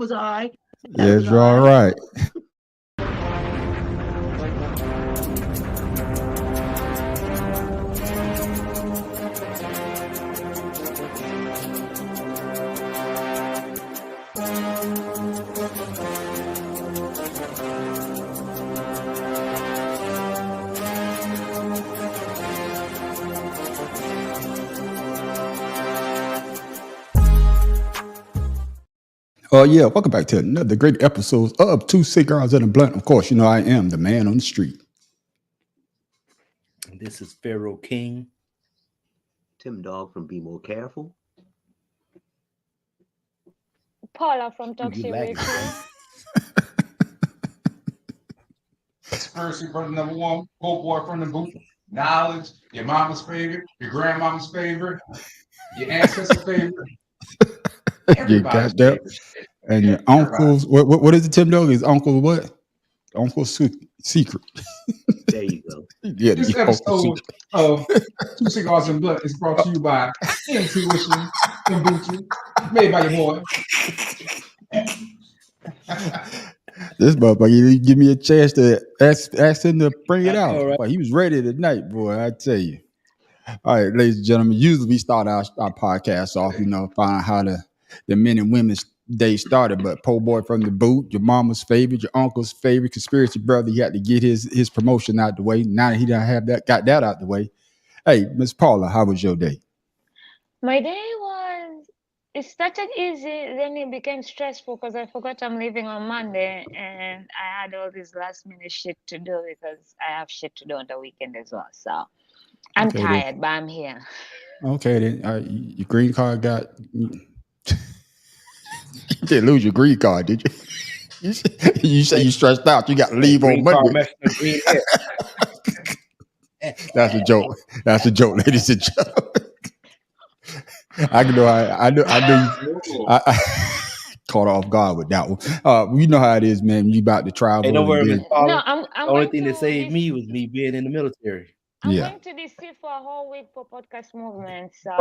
was all right. Yes, you're all right. Oh, yeah. Welcome back to another great episode of Two Cigars and a Blunt. Of course, you know I am the man on the street. This is Pharaoh King. Tim Dog from Be More Careful. Paula from Toxic lagging, Review. Conspiracy brother number one, go boy from the boot. Knowledge, your mama's favorite, your grandmama's favorite, your ancestor's favorite. You got that. And your uncle's, what is it, Tim Dog? His uncle what? Uncle's secret. There you go. Yeah, This episode of Two Cigars and Blunt is brought to you by Intuition Kombucha, made by your boy. This motherfucker, he give me a chance to ask him to bring it out. Right. But he was ready tonight, boy, I tell you. All right, ladies and gentlemen, usually we start our podcast off, find out how the men and women's day started. But po' boy from the boot, your mama's favorite, your uncle's favorite, conspiracy brother, he had to get his promotion out the way. Now that he done got that out the way. Hey, Miss Paula, how was your day? My day it started easy, then it became stressful because I forgot I'm leaving on Monday and I had all this last minute shit to do because I have shit to do on the weekend as well. So I'm tired, but I'm here. Okay, then your green card got... You didn't lose your green card, did you? You say you stressed out. You got to leave on Monday. That's a joke. That's a joke, ladies and gentlemen. I caught off guard with that one. You know how it is, man. You about to travel. Ain't no worries, No, the only thing that saved me was me being in the military. I'm going to DC for a whole week for podcast movement. So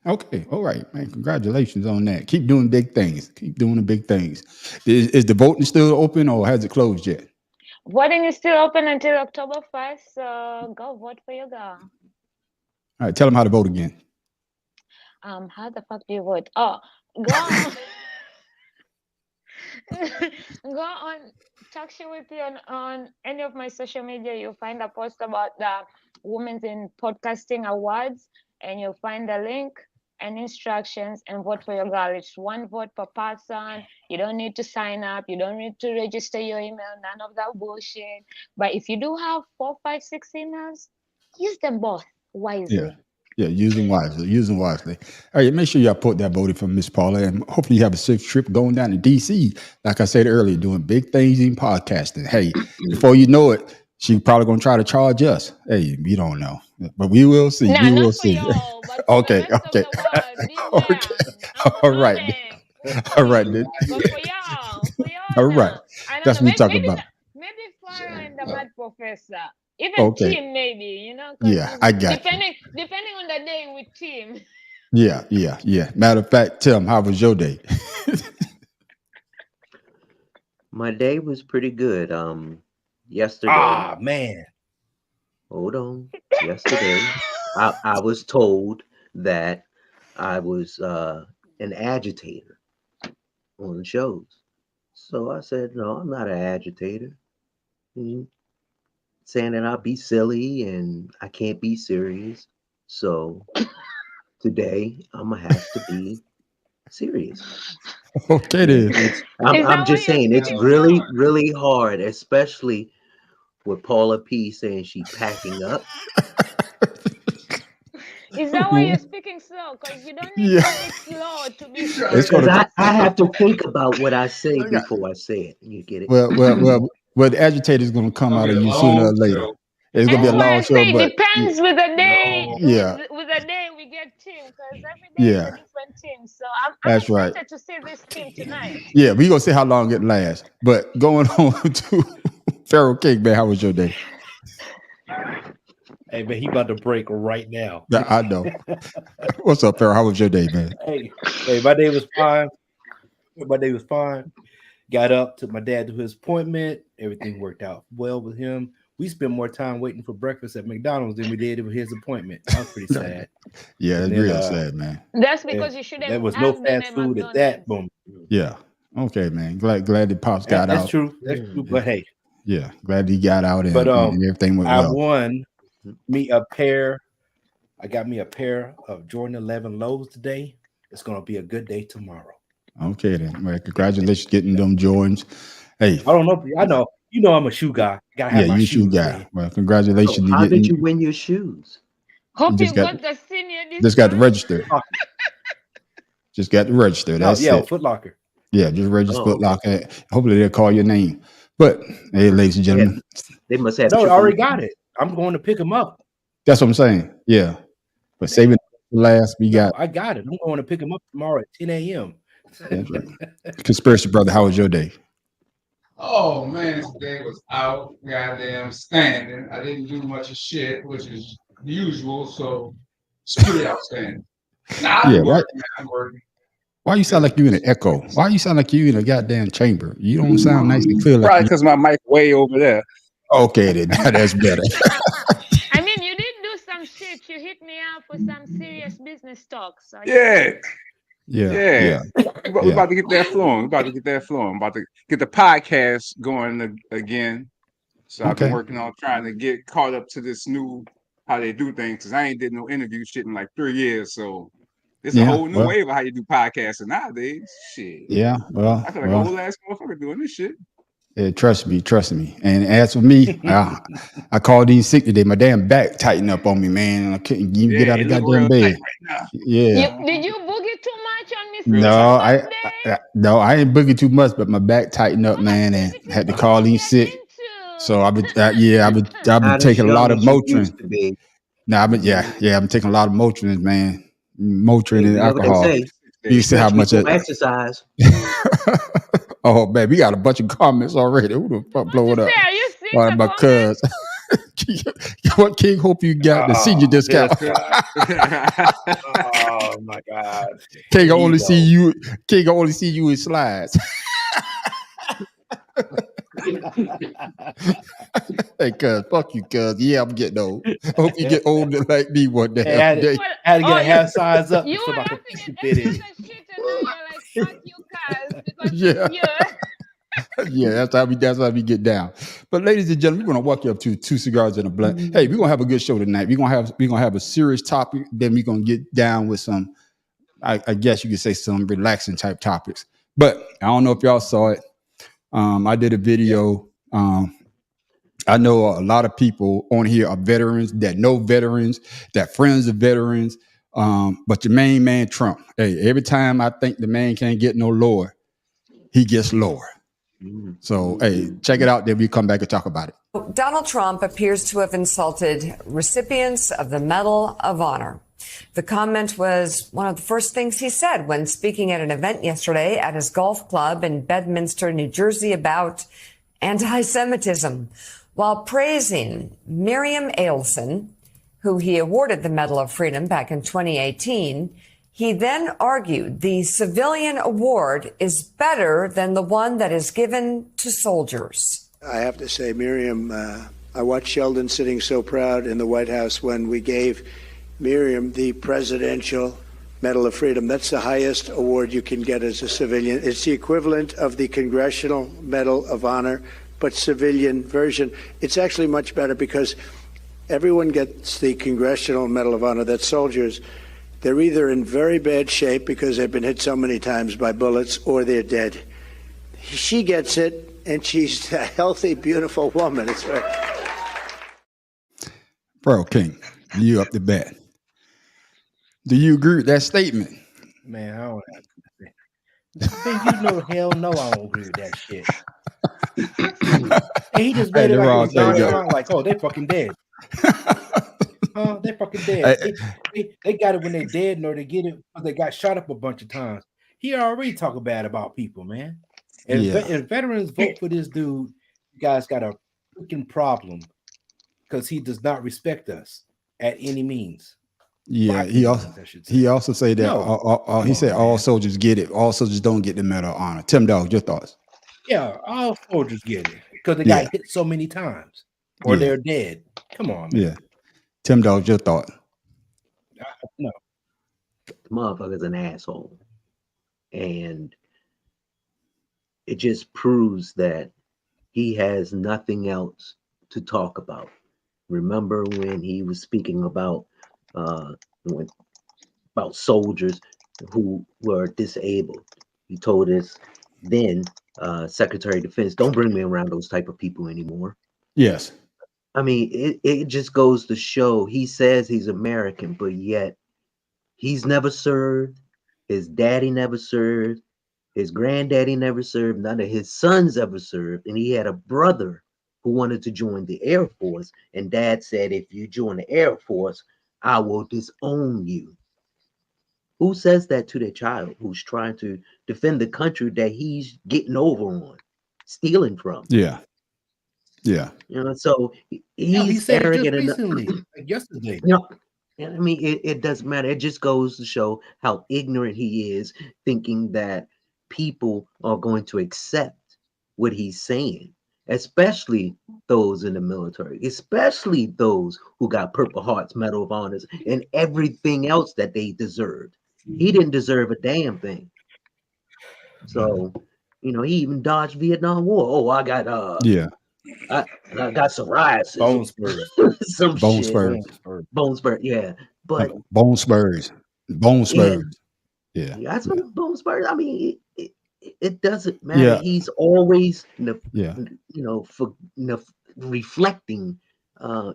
Okay. All right, man. Congratulations on that. Keep doing big things. Keep doing the big things. Is the voting still open or has it closed yet? Voting is still open until October 1st. So go vote for your girl. All right, tell them how to vote again. How the fuck do you vote? Oh, go on Talk Shit with you on any of my social media. You'll find a post about the Women's in Podcasting Awards, and you'll find the link and instructions and vote for your girl. It's one vote per person. You don't need to sign up. You don't need to register your email. None of that bullshit. But if you do have 4, 5, 6 emails, use them both wisely. Yeah, using wisely. All right, make sure y'all put that voting from Miss Paula, and hopefully you have a safe trip going down to DC. Like I said earlier, doing big things in podcasting. Hey, before you know it, she's probably gonna try to charge us. Hey, we don't know, but we will see. Nah, we will not see. for y'all, but Okay. for the rest of the world, be Okay. down. All right. All right. Then. But for y'all, All right. now. I don't That's know. what we talking about. Maybe Farah and the Bad Professor. Even Tim, maybe, 'cause Yeah, I got depending on the day with Tim. Yeah. Matter of fact, Tim, how was your day? My day was pretty good. Yesterday. Ah, man. Hold on. Yesterday, I was told that I was an agitator on the shows. So I said, no, I'm not an agitator. Saying that I'll be silly and I can't be serious. So today I'm gonna have to be serious. Okay, then. I'm just saying it's really, really hard, especially with Paula P saying she's packing up. Is that why you're speaking slow? Because you don't need to speak slow to be sure. I have to think about what I say before I say it. You get it? Well, the agitator is going to come out of you sooner or later. It's going to be a long show, but it depends with the day. Yeah. With the day we get team, because every day is a different team. So I'm excited to see this team tonight. Yeah, we're going to see how long it lasts. But going on to Pharaoh King, man, how was your day? Hey, man, he about to break right now. Yeah, I know. What's up, Pharaoh? How was your day, man? Hey, my day was fine. My day was fine. Got up, took my dad to his appointment. Everything worked out well with him. We spent more time waiting for breakfast at McDonald's than we did with his appointment. I was pretty sad. Yeah, And it's then real sad, man. That's eh, because you there shouldn't was no have been fast at food at that McDonald's. moment. Yeah. Okay, man. Glad the pops got That's out. true. That's true. But hey, Yeah. Glad he got out but and everything went I well. won me a pair. I got me a pair of Jordan 11 lows today. It's gonna be a good day tomorrow. Okay then. Well, congratulations getting them Jordans. Hey, I don't know. I know. You know I'm a shoe guy. Gotta yeah, have my you shoe shoes, guy. man. Well, So congratulations to how did getting you win your shoes? Hope just you got got the senior just got to discount. register. Just got to register. No, That's yeah, it. Foot Locker. Yeah, just register Oh, Foot okay. Locker. Hopefully they'll call your name. But hey, ladies and They, had, gentlemen, they must have No, I triple. already got it. I'm going to pick them up. that's what I'm saying. Yeah. But saving it for last, we No, got I got it. I'm going to pick them up tomorrow at 10 a.m. that's right. Conspiracy brother. How was your day? Oh man, today was out, goddamn standing. I didn't do much of shit, which is usual, so it's pretty outstanding. Nah, I Yeah, be right. working, man. I'm working. Why you sound like you in an echo? Why you sound like you in a goddamn chamber? You don't sound nice and clear like Probably you. because my mic way over there. Okay, then that's better. I mean, you did do some shit. You hit me out for some serious business talk. So Yeah, Yeah, yeah. yeah, We yeah. about to get that flowing. We about to get that flowing. I'm about to get the podcast going again. So I've been Okay. working on trying to get caught up to this new how they do things because I ain't did no interview shit in like 3 years. So it's a Yeah. whole new Well. wave of how you do podcasting nowadays. Shit. Yeah. I feel like an Well. old ass motherfucker doing this shit. Yeah, trust me. And as for me, I called in sick today. My damn back tightened up on me, man. I couldn't even get Yeah, out it of look goddamn real bed. tight right now. Yeah. did you boogie too much on Miss Real No, tight. Christmas Day? no, I ain't boogie too much, but my back tightened up, What man, and activities had to did call you in get sick. So into? I've been Not as taking a lot young of as you Motrin. used to be. Now, I've been taking a lot of Motrin, man. Motrin Hey, and whatever they alcohol. say, You see how especially much for it. exercise. Oh man, we got a bunch of comments already. Who the fuck What blow you it up? say? Are you seeing All right, the my comments? cuz. What King Hope you got the senior discount? Oh my God. King Here I you only see go. you. King I only see you in slides. Hey, cuz, fuck you, cuz. Yeah, I'm getting old. Hope you get older like me one Hey, I damn had, to, day. What? I had to get Oh, a half size up you so were I could laughing at fit every in. other shit, and now you're like, "Fuck you, guys," because Yeah, you're. yeah, that's how we get down. But ladies and gentlemen, we're gonna walk you up to two cigars and a blunt. Hey, we're gonna have a good show tonight. We're gonna have a serious topic, then we're gonna get down with some, I guess you could say, some relaxing type topics. But I don't know if y'all saw it. I did a video. I know a lot of people on here are veterans that know veterans, that friends of veterans. But your main man, Trump, hey, every time I think the man can't get no lower, he gets lower. So, hey, check it out. Then we come back and talk about it. Donald Trump appears to have insulted recipients of the Medal of Honor. The comment was one of the first things he said when speaking at an event yesterday at his golf club in Bedminster, New Jersey, about anti-Semitism, while praising Miriam Adelson, who he awarded the Medal of Freedom back in 2018. He then argued the civilian award is better than the one that is given to soldiers. I have to say, Miriam, I watched Sheldon sitting so proud in the White House when we gave Miriam the Presidential Medal of Freedom. That's the highest award you can get as a civilian. It's the equivalent of the Congressional Medal of Honor, but civilian version. It's actually much better because everyone gets the Congressional Medal of Honor. That's soldiers. They're either in very bad shape because they've been hit so many times by bullets, or they're dead. She gets it, and she's a healthy, beautiful woman. It's right. Bro, King, you up to bat. Do you agree with that statement? Man, I don't have to say. Man, you know hell no I don't agree with that shit. And he just Hey, read it like it Deron, was there you go. nonchalant, like, oh, they fucking dead. They're fucking Hey, dead. They got it when they're dead, or they get it because they got shot up a bunch of times. He already talking bad about people, man. And yeah. if veterans vote for this dude, you guys got a freaking problem because he does not respect us at any means. Yeah, Rocky Blunt, I should say. he also say that No, he come said on, all man. soldiers get it. All soldiers don't get the Medal of Honor. Tim Dog, your thoughts? Yeah, all soldiers get it because they Yeah, got hit so many times or yeah, they're dead. Come on, man. yeah. Tim Dog, your thought? No, The motherfucker's an asshole. And it just proves that he has nothing else to talk about. Remember when he was speaking uh, when, about soldiers who were disabled? He told us then, Secretary of Defense, don't bring me around those type of people anymore. Yes. I mean, it just goes to show he says he's American, but yet he's never served. His daddy never served. His granddaddy never served. None of his sons ever served. And he had a brother who wanted to join the Air Force. And dad said, if you join the Air Force, I will disown you. Who says that to their child who's trying to defend the country that he's getting over on, stealing from? Yeah. Yeah. So hell, he he's said it just arrogant enough. recently, like yesterday. You know, I mean, it doesn't matter. It just goes to show how ignorant he is, thinking that people are going to accept what he's saying, especially those in the military, especially those who got Purple Heart's Medal of Honors and everything else that they deserved. He didn't deserve a damn thing. So, he even dodged Vietnam War. Oh, I got Yeah. I got psoriasis, Bone spurs. some Bone shit, spurs. Bone spurs. bone spur. Yeah, but Bone spurs. Bone yeah, spurs. Yeah. yeah, that's Yeah. what bone spurs. I mean, it doesn't matter. Yeah. He's always, Yeah. reflecting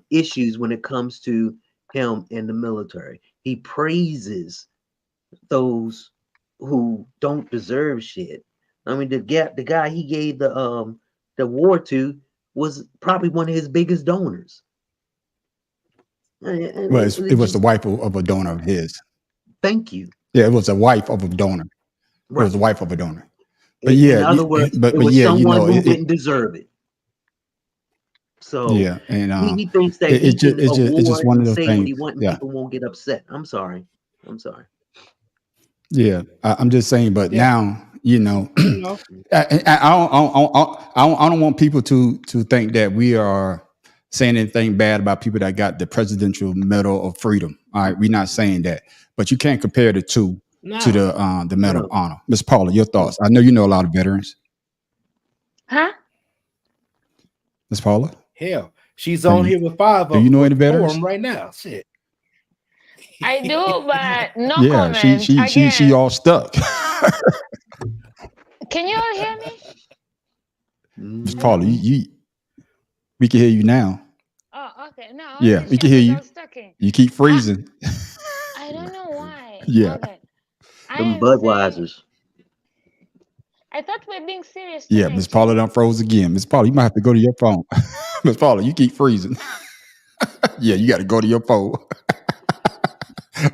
issues when it comes to him in the military. He praises those who don't deserve shit. I mean, the guy he gave the war to was probably one of his biggest donors. And Well, it it was the just wife of a donor of his. thank you. Yeah, it was a wife of a donor. It was Right. the wife of a donor. But In yeah, other words, but it was yeah, someone who didn't deserve it. So yeah, and he thinks that it, he just can it's just award one and of those say what things. he wants, and Yeah, people won't get upset. I'm sorry. yeah. I'm just saying, but Yeah, now you know. I don't want people to think that we are saying anything bad about people that got the Presidential Medal of Freedom. All right, we're not saying that, but you can't compare the two to No. the Medal of No. Honor. Miss Paula, your thoughts? I know you know a lot of veterans. Huh? Miss Paula, Hell, she's do on you here with five do of you know with any four of veterans? them right now. Shit. I do, but no Yeah, comment. she Again, all stuck. can you all hear me? Miss Paula, Mhm. we can hear you now. Oh, okay. No, I was Yeah, just we can checking hear 'cause I you. was talking. You keep I freezing. I don't know why. Yeah. Okay. I Them am saying Budweisers. I thought we're being serious Yeah, Miss tonight Paula too. done froze again. Miss Paula, you might have to go to your phone. Miss Paula, you keep freezing. Yeah, you got to go to your phone.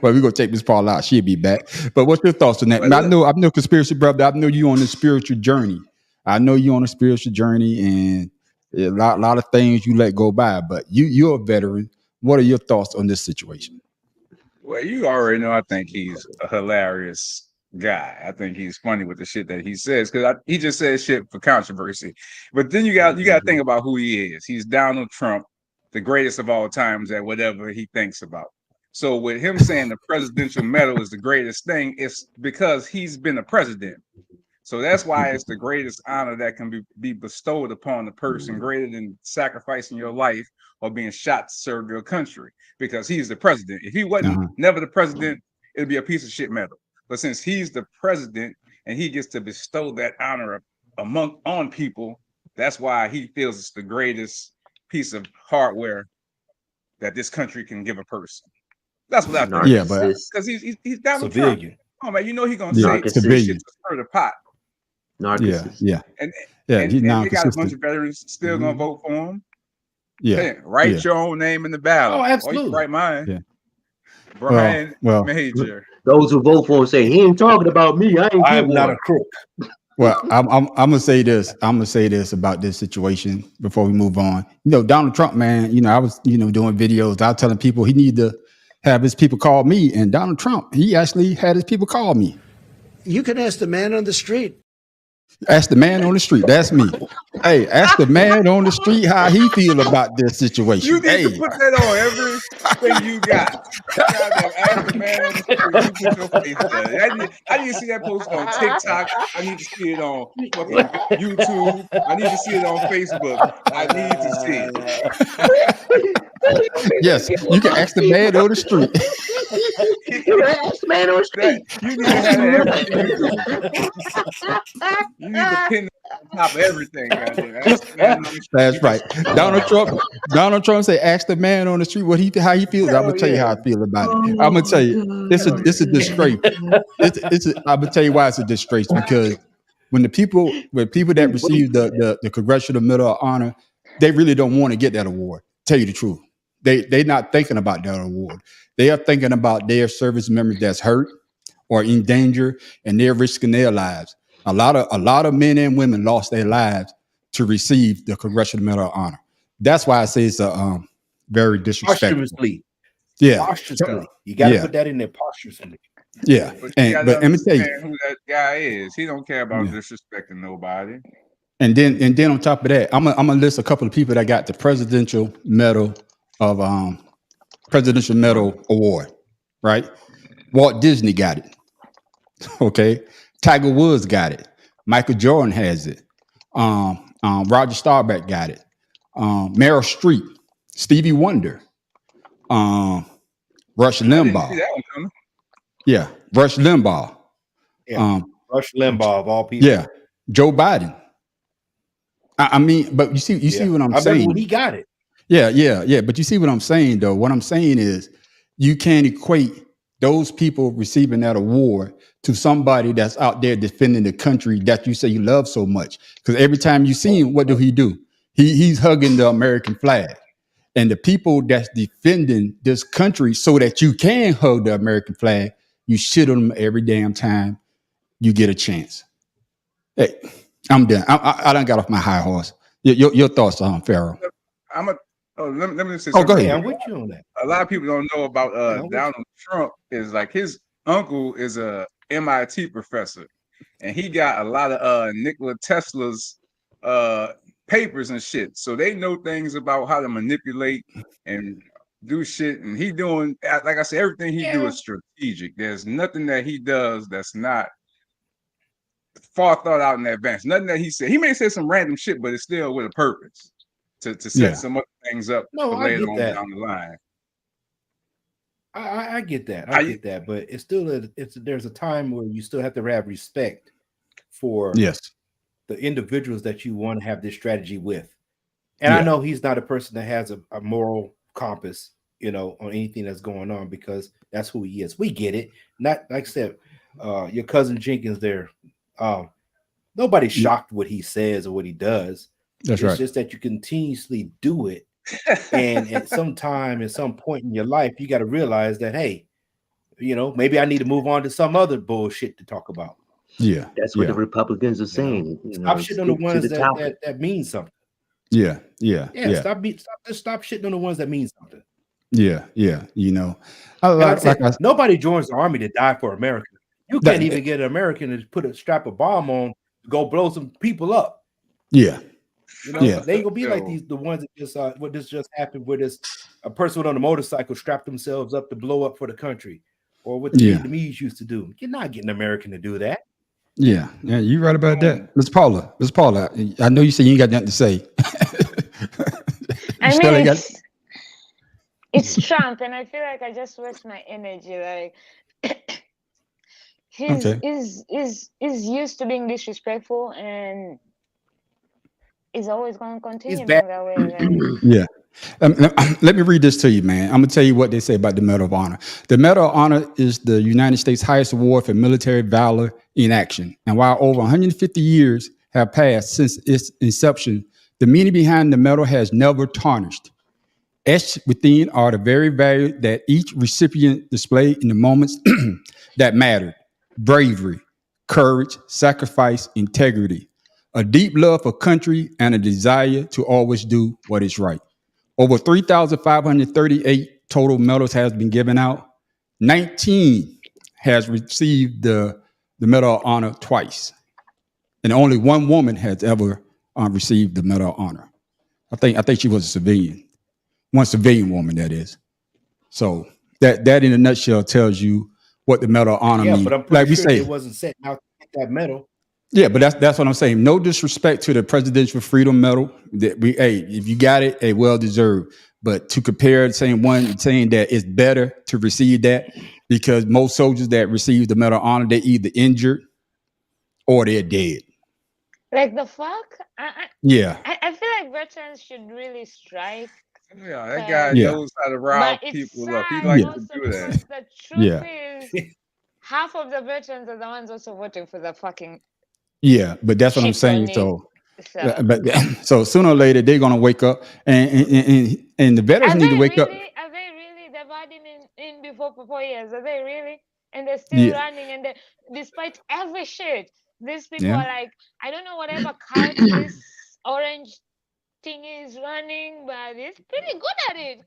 Well, we're gonna take Miss Paula out. She'll be back. But what's your thoughts on that? Well, look, I'm no conspiracy brother. I know you on a spiritual journey. I know you on a spiritual journey, and a lot of things you let go by. But you're a veteran. What are your thoughts on this situation? well, you already know. I think he's a hilarious guy. I think he's funny with the shit that he says because he just says shit for controversy. But then you got to think about who he is. He's Donald Trump, the greatest of all times at whatever he thinks about. So with him saying the presidential medal is the greatest thing, it's because he's been a president. So that's why it's the greatest honor that can be bestowed upon a person, greater than sacrificing your life or being shot to serve your country, because he's the president. If he wasn't Uh-huh. never the president, it'd be a piece of shit medal. But since he's the president and he gets to bestow that honor on people, that's why he feels it's the greatest piece of hardware that this country can give a person. That's what I think. Yeah, but Narcissist. Because he's Donald Trump. Civilian. Oh man, you know he's gonna yeah, say Narcissist. shit civilian. to stir the pot. Yeah, Narcissist. yeah, And yeah. and He's and they got a bunch non-consistent. of veterans still gonna Mhm. vote for him. Yeah, Hey, write yeah, your own name in the Oh, ballot, or you can absolutely. write mine, yeah. Brian Well, Major. Those who vote for him say he ain't talking about me. I ain't I get am not a one. crook. I'm gonna say this. I'm gonna say this about this situation before we move on. Donald Trump, man. I was doing videos. I was telling people he need to have his people call me, and Donald Trump, he actually had his people call me. You can ask the man on the street. Ask the man on the street. That's me. Hey, ask the man on the street how he feel about this situation. You need to put that on everything you got. Goddamn, ask the man on the street. You put your face there. I need to see that post on TikTok. I need to see it on fucking YouTube. I need to see it on Facebook. I need to see it. Yes, you can ask the man on the street. You can ask the man on the street. You need to have everything you do. You need to pin on top of everything. Goddamn. Ask the man on the street. That's right. Donald Trump say, ask the man on the street how he feels. I'm gonna tell you how I feel about it. I'm gonna tell you, it's a disgrace. I'm gonna tell you why it's a disgrace, because when people that receive the Congressional Medal of Honor, they really don't want to get that award. Tell you the truth. They're not thinking about that award. They are thinking about their service members that's hurt or in danger, and they're risking their lives. A lot of men and women lost their lives to receive the Congressional Medal of Honor. That's why I say it's a very disrespectful. Posthumously. Yeah. Posthumously. You got to put that in there, posthumously. Yeah. But But let me tell you who that guy is. He don't care about disrespecting nobody. And then on top of that, I'm gonna list a couple of people that got the Presidential Medal Award, right? Walt Disney got it. Okay. Tiger Woods got it. Michael Jordan has it. Roger Staubach got it. Meryl Streep, Stevie Wonder, Rush Limbaugh. Yeah, Rush Limbaugh. Yeah, Rush Limbaugh of all people. Yeah, Joe Biden. I mean, but you see what I'm saying? When he got it. Yeah. But you see what I'm saying, though? What I'm saying is you can't equate those people receiving that award to somebody that's out there defending the country that you say you love so much. Because every time you see him, what do? He's hugging the American flag. And the people that's defending this country so that you can hug the American flag, you shit on them every damn time you get a chance. Hey, I'm done. I done got off my high horse. Your thoughts on Pharaoh? Let me say something. Go ahead. I'm with you on that. A lot of people don't know about Donald Trump. Is like his uncle is a MIT professor, and he got a lot of Nikola Tesla's papers and shit. So they know things about how to manipulate and do shit. And he doing, like I said, everything he do is strategic. There's nothing that he does that's not far thought out in advance. Nothing that he said. He may say some random shit, but it's still with a purpose to set some other things up for later on down the line. I get that. I get that, but it's still there's a time where you still have to have respect for the individuals that you want to have this strategy with. And I know he's not a person that has a moral compass, on anything that's going on, because that's who he is. We get it. Not like I said, your cousin Jenkins there. Nobody's shocked what he says or what he does. That's right. It's just that you continuously do it. And at some point in your life, you got to realize that, hey, maybe I need to move on to some other bullshit to talk about. Yeah, that's what the Republicans are saying. Stop shitting on the ones that mean something. Yeah. Stop shitting on the ones that mean something. Yeah. Nobody joins the army to die for America. You can't even get an American to put a strap a bomb on to go blow some people up. Yeah. They ain't gonna be like the ones that just what this just happened with a person on a motorcycle strapped themselves up to blow up for the country, or what the Vietnamese used to do. You're not getting an American to do that. Yeah, you're right about that. Miss Paula, I know you say you ain't got nothing to say. It's Trump, and I feel like I just waste my energy. Like he's used to being disrespectful, and is always going to continue being that way. Yeah. Let me read this to you, man. I'm going to tell you what they say about the Medal of Honor. The Medal of Honor is the United States' highest award for military valor in action. And while over 150 years have passed since its inception, the meaning behind the medal has never tarnished. Etched within are the very values that each recipient displayed in the moments that mattered: bravery, courage, sacrifice, integrity, a deep love for country, and a desire to always do what is right. Over 3,538 total medals has been given out, 19 has received the Medal of Honor twice. And only one woman has ever received the Medal of Honor. I think she was a civilian. One civilian woman, that is. So that in a nutshell tells you what the Medal of Honor means. But I'm pretty sure it wasn't set out to get that medal. Yeah, but that's what I'm saying. No disrespect to the Presidential Freedom Medal. That if you got it, well deserved. But to compare, saying that it's better to receive that because most soldiers that receive the Medal of Honor, they're either injured or they're dead. Like the fuck? I feel like veterans should really strike. Yeah, that guy knows how to rile people up. He likes to do that. The truth is, half of the veterans are the ones also voting for the fucking. Yeah, but that's what I'm saying. So sooner or later they're gonna wake up, and the veterans need to wake up. Are they really? They've had him in before for 4 years. Are they really? And they're still running, and despite every shit, these people are like, I don't know whatever cult this orange thing is running, but it's pretty good at it.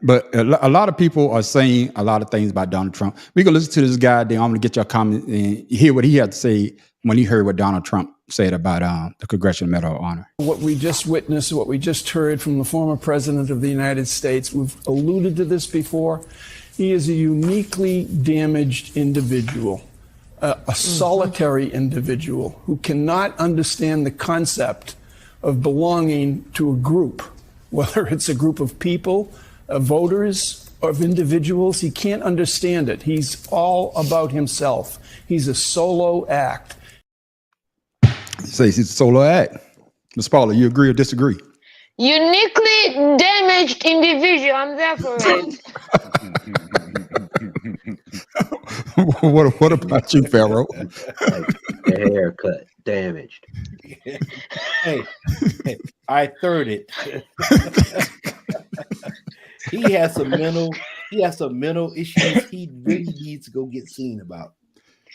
But a lot of people are saying a lot of things about Donald Trump. We're gonna listen to this guy. Then I'm gonna get your comment and hear what he had to say when he heard what Donald Trump said about the Congressional Medal of Honor. What we just witnessed, what we just heard from the former president of the United States, we've alluded to this before. He is a uniquely damaged individual. A solitary individual who cannot understand the concept of belonging to a group, whether it's a group of people, voters, or of individuals. He can't understand it. He's all about himself. He's a solo act. He says he's a solo act. Ms. Paula, you agree or disagree? Uniquely damaged individual. I'm there for it. What about you, Pharaoh? Like the haircut, damaged. Hey, I third it. He has some mental issues he really needs to go get seen about.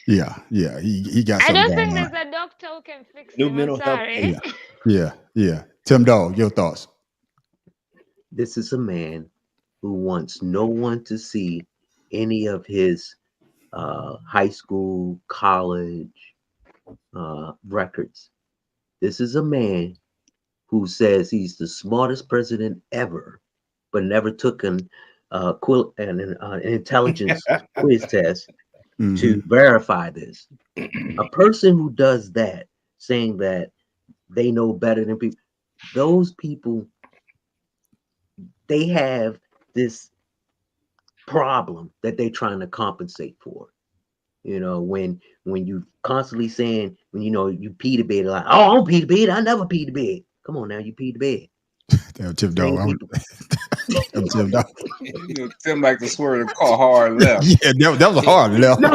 Yeah, he got. I don't think there's a doctor who can fix new him. mental health. Yeah. Tim Dog, your thoughts? This is a man who wants no one to see any of his high school, college records. This is a man who says he's the smartest president ever, but never took an intelligence quiz test to verify this. A person who does that, saying that they know better than people, those people, they have this problem that they're trying to compensate for. You know, when you constantly saying, when you pee the bed, like, oh, I don't pee the bed, I never pee the bed. Come on now, you pee the bed. Damn, Tim Dog. Tim Dog. Tim like to swear the car hard left. Yeah, that was a hard left. No.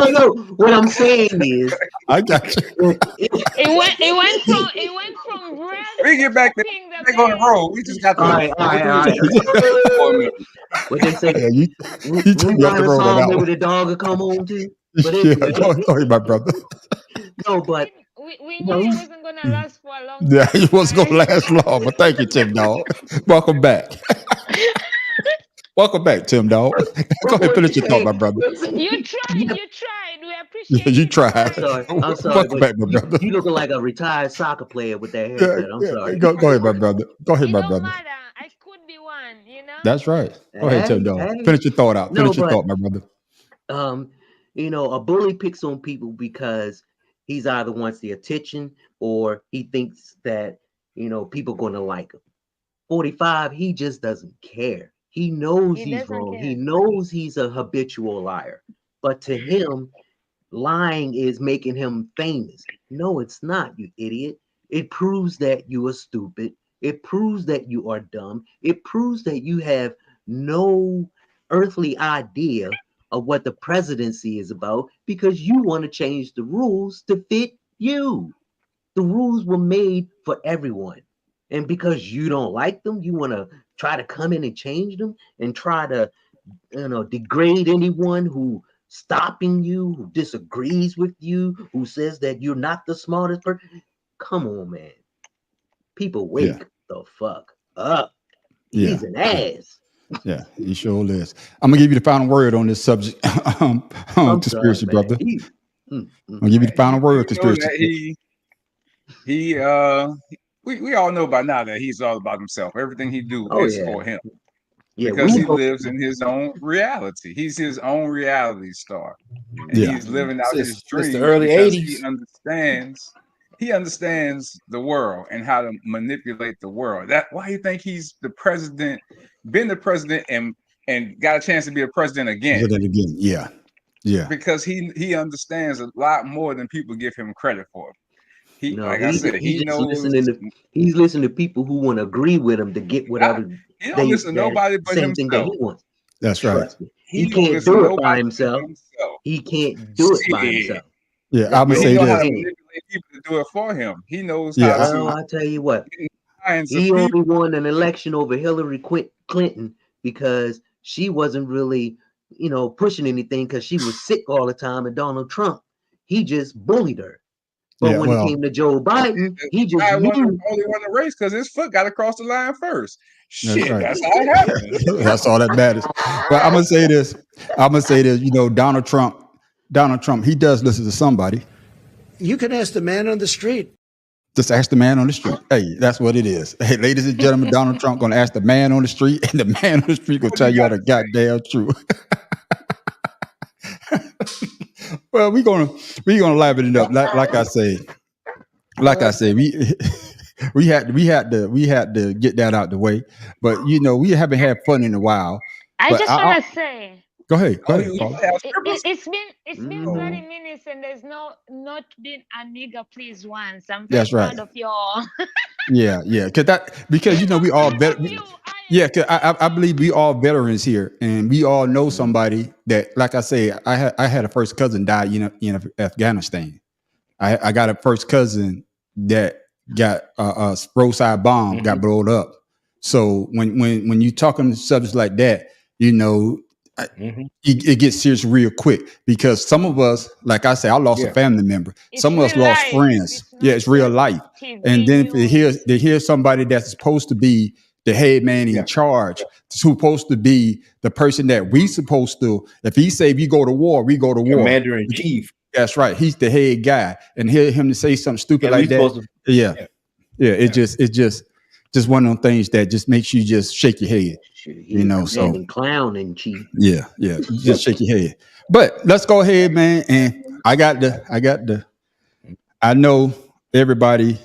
What I'm saying is, I got you. It went from bread. We get back on the road. We just got to. All right. What they say? Yeah, you took me off the road on that one. The dog will come home too. But Go ahead, my brother. No, but we knew it wasn't gonna last for a long time. Yeah, it wasn't gonna last long. But thank you, Tim Dog. Welcome back. Welcome back, Tim Dog. Go ahead, finish your thought, my brother. You tried. We appreciate you it. tried. I'm sorry. Welcome back, my brother. You looking like a retired soccer player with that haircut. I'm sorry. Go ahead, my brother. Go ahead, It my don't brother. matter. I could be one, That's right. Go ahead, Tim Dog. Finish your thought out. Finish your thought, my brother. A bully picks on people because he's either wants the attention or he thinks that, people going to like him. 45, he just doesn't care. He knows he's wrong. Care. He knows he's a habitual liar. But to him, lying is making him famous. No, it's not, you idiot. It proves that you are stupid. It proves that you are dumb. It proves that you have no earthly idea of what the presidency is about because you want to change the rules to fit you. The rules were made for everyone. And because you don't like them, you want to try to come in and change them and try to, degrade anyone who stopping you, who disagrees with you, who says that you're not the smartest person. Come on, man. People wake the fuck up. He's an ass. Yeah, he sure is. I'm gonna give you the final word on this subject, conspiracy brother. I'm gonna give you the final word, You know conspiracy. that we all know by now that he's all about himself. Everything he do is for him. Yeah, because he lives in his own reality. He's his own reality star. And he's living out his dreams the early because 80s. he understands the world and how to manipulate the world. That why you think he's the president, been the president and got a chance to be a president again. Yeah. Yeah. Because he understands a lot more than people give him credit for. He knows. He's listening to people who want to agree with him to get whatever he don't listen to nobody but same himself. Thing that he wants. That's right. He can't do it by himself. He can't do it by himself. Yeah, I'm gonna say he knows this. how to manipulate people to do it for him. He knows Yeah, how to. Well, I tell you what, he only won an election over Hillary Clinton because she wasn't really, pushing anything because she was sick all the time. And Donald Trump, he just bullied her. But when it came to Joe Biden, he just only won the race because his foot got across the line first. Shit, that's how it happened. That's all that matters. But I'm gonna say this. Donald Trump, he does listen to somebody. You can ask the man on the street. Just ask the man on the street. Hey, that's what it is. Hey, ladies and gentlemen, Donald Trump gonna ask the man on the street, and the man on the street gonna tell you all the goddamn truth. Well, we gonna liven it up. Like I say, we had to get that out the way. But we haven't had fun in a while. I just want to say. Go ahead, Paul. It's been 30 minutes and there's not been a nigga please once. I'm very proud of y'all. Yeah, because we all better. Yeah, because I believe we all veterans here, and we all know somebody that, like I say, I had a first cousin die in Afghanistan. I got a first cousin that got a roadside bomb, got blown up. So when you talking subjects like that, it gets serious real quick, because some of us, like I say, I lost a family member. Some of us lost friends. It's real life. And then to hear somebody that's supposed to be the head man in charge, supposed to be the person that we supposed to, if he say we go to war, we go to war. Commander in chief. That's right. He's the head guy, and hear him to say something stupid like that. It's just one of those things that just makes you just shake your head. So clown in chief. Yeah, just shake your head. But let's go ahead, man. And I know everybody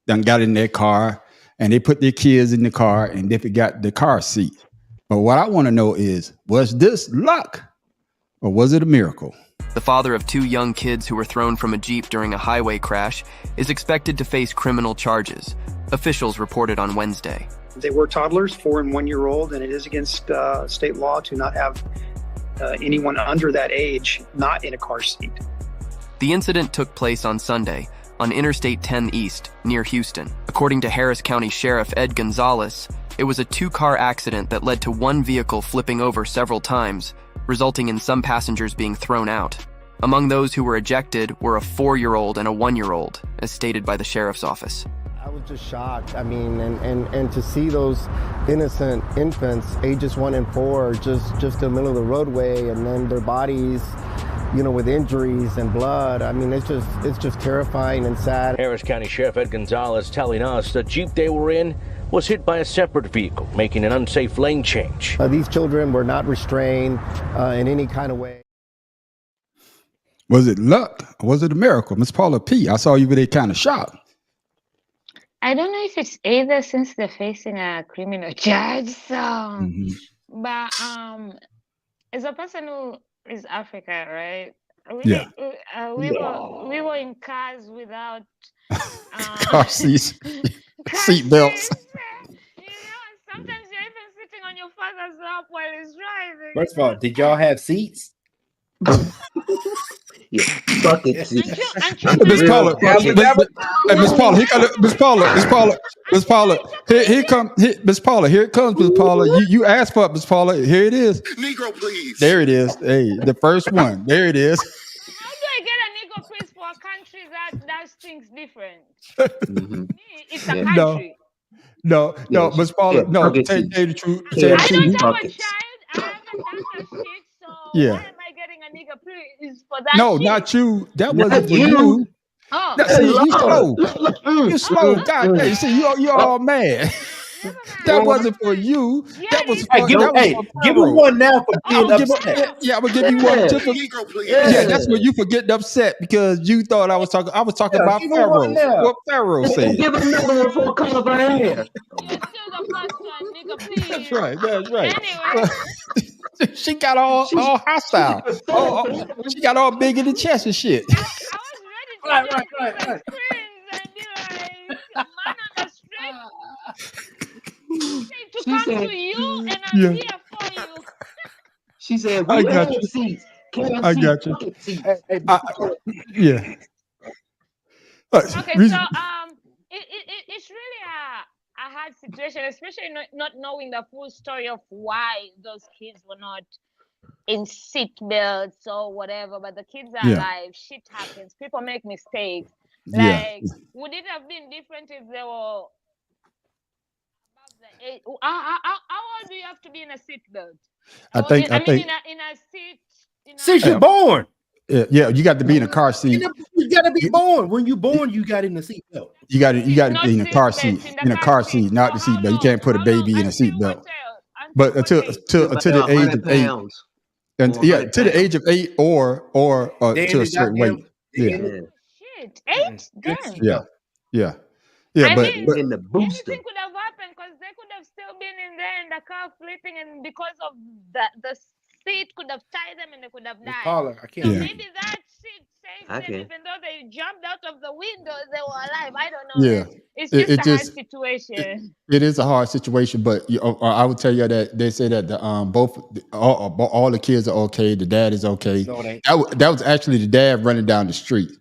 done got in their car and they put their kids in the car and they forgot the car seat. But what I want to know is, was this luck or was it a miracle? The father of 2 young kids who were thrown from a Jeep during a highway crash is expected to face criminal charges, officials reported on Wednesday. They were toddlers, 4 and 1 year old, and it is against state law to not have anyone under that age not in a car seat. The incident took place on Sunday on Interstate 10 East near Houston. According to Harris County Sheriff Ed Gonzalez, it was a 2-car accident that led to one vehicle flipping over several times, resulting in some passengers being thrown out. Among those who were ejected were a 4-year-old and a 1-year-old, as stated by the sheriff's office. I was just shocked. I mean, and to see those innocent infants, ages 1 and 4, just in the middle of the roadway, and then their bodies, with injuries and blood. I mean, it's just terrifying and sad. Harris County Sheriff Ed Gonzalez telling us the Jeep they were in was hit by a separate vehicle, making an unsafe lane change. These children were not restrained in any kind of way. Was it luck or was it a miracle? Miss Paula P., I saw you with a kind of shocked. I don't know if it's either, since they're facing a criminal charge. So, but as a person who is Africa, right? We were in cars without car seats, seat belts. Sometimes you're even sitting on your father's lap while he's driving. First of all, did y'all have seats? Bucket seats. Miss Paula, Miss Paula, here comes Miss Paula. You asked for it, Miss Paula. Here it is. Negro, please. There it is. Hey, the first one. There it is. How do I get a Negro please for a country that thinks different? Me, it's a country. No, Yeah, but Paula, no, tell bucket you the truth. seats. Tell you the I KFC truth. don't have a buckets. child. I haven't done that shit. So Yeah. why am I getting a nigga please for that No, shit? not you. That wasn't Not for you. you. Oh, No, Hey, see, you Lord. slow. You slow. God, hey, see, you all mad. never That mind. wasn't for you. Get That was it? Hey, for give him Pharaoh. one now for I'm being gonna give upset. him. Yeah, I'm gonna give you one Yeah. too. Yeah, that's what you for getting upset because you thought I was talking. I was talking Yeah, about give him one Pharaoh. now. What Pharaoh said. Give him another one for color of her hair. You're still the first one, nigga, please. That's right. That's right. Anyway. She got all hostile. She got all big in the chest and shit. I was ready to jump in my screens and be like, man on the street. To come to you and I'm here for you. She said, I we got have you. seats. KFC I got you. bucket seats. Yeah. Okay, so it's really a hard situation, especially not knowing the full story of why those kids were not in seat belts or whatever, but the kids are alive. Shit happens. People make mistakes. Like, would it have been different if they were above the age? How old do you have to be in a seat belt? I think in a seat. Since you're born. Yeah, you got to be in a car seat. You got to be born. When you're born, you got in the seatbelt. You got to be in a car seat. In a car seat, not the seatbelt. You can't put a baby in a seatbelt. But until the age of 8. And to the age of 8 or to a certain weight. Yeah. Shit, 8? Damn. Yeah. But in the booster. Anything could have happened because they could have still been in there in the car flipping, and because of the seat could have tied them and they could have died. Paula, I can't. So maybe that seat saved them, even though they jumped out of the window, they were alive. I don't know. Yeah. It's just a hard situation. It is a hard situation, but I would tell you that they say that all the kids are okay. The dad is okay. No, it ain't. That was actually the dad running down the street.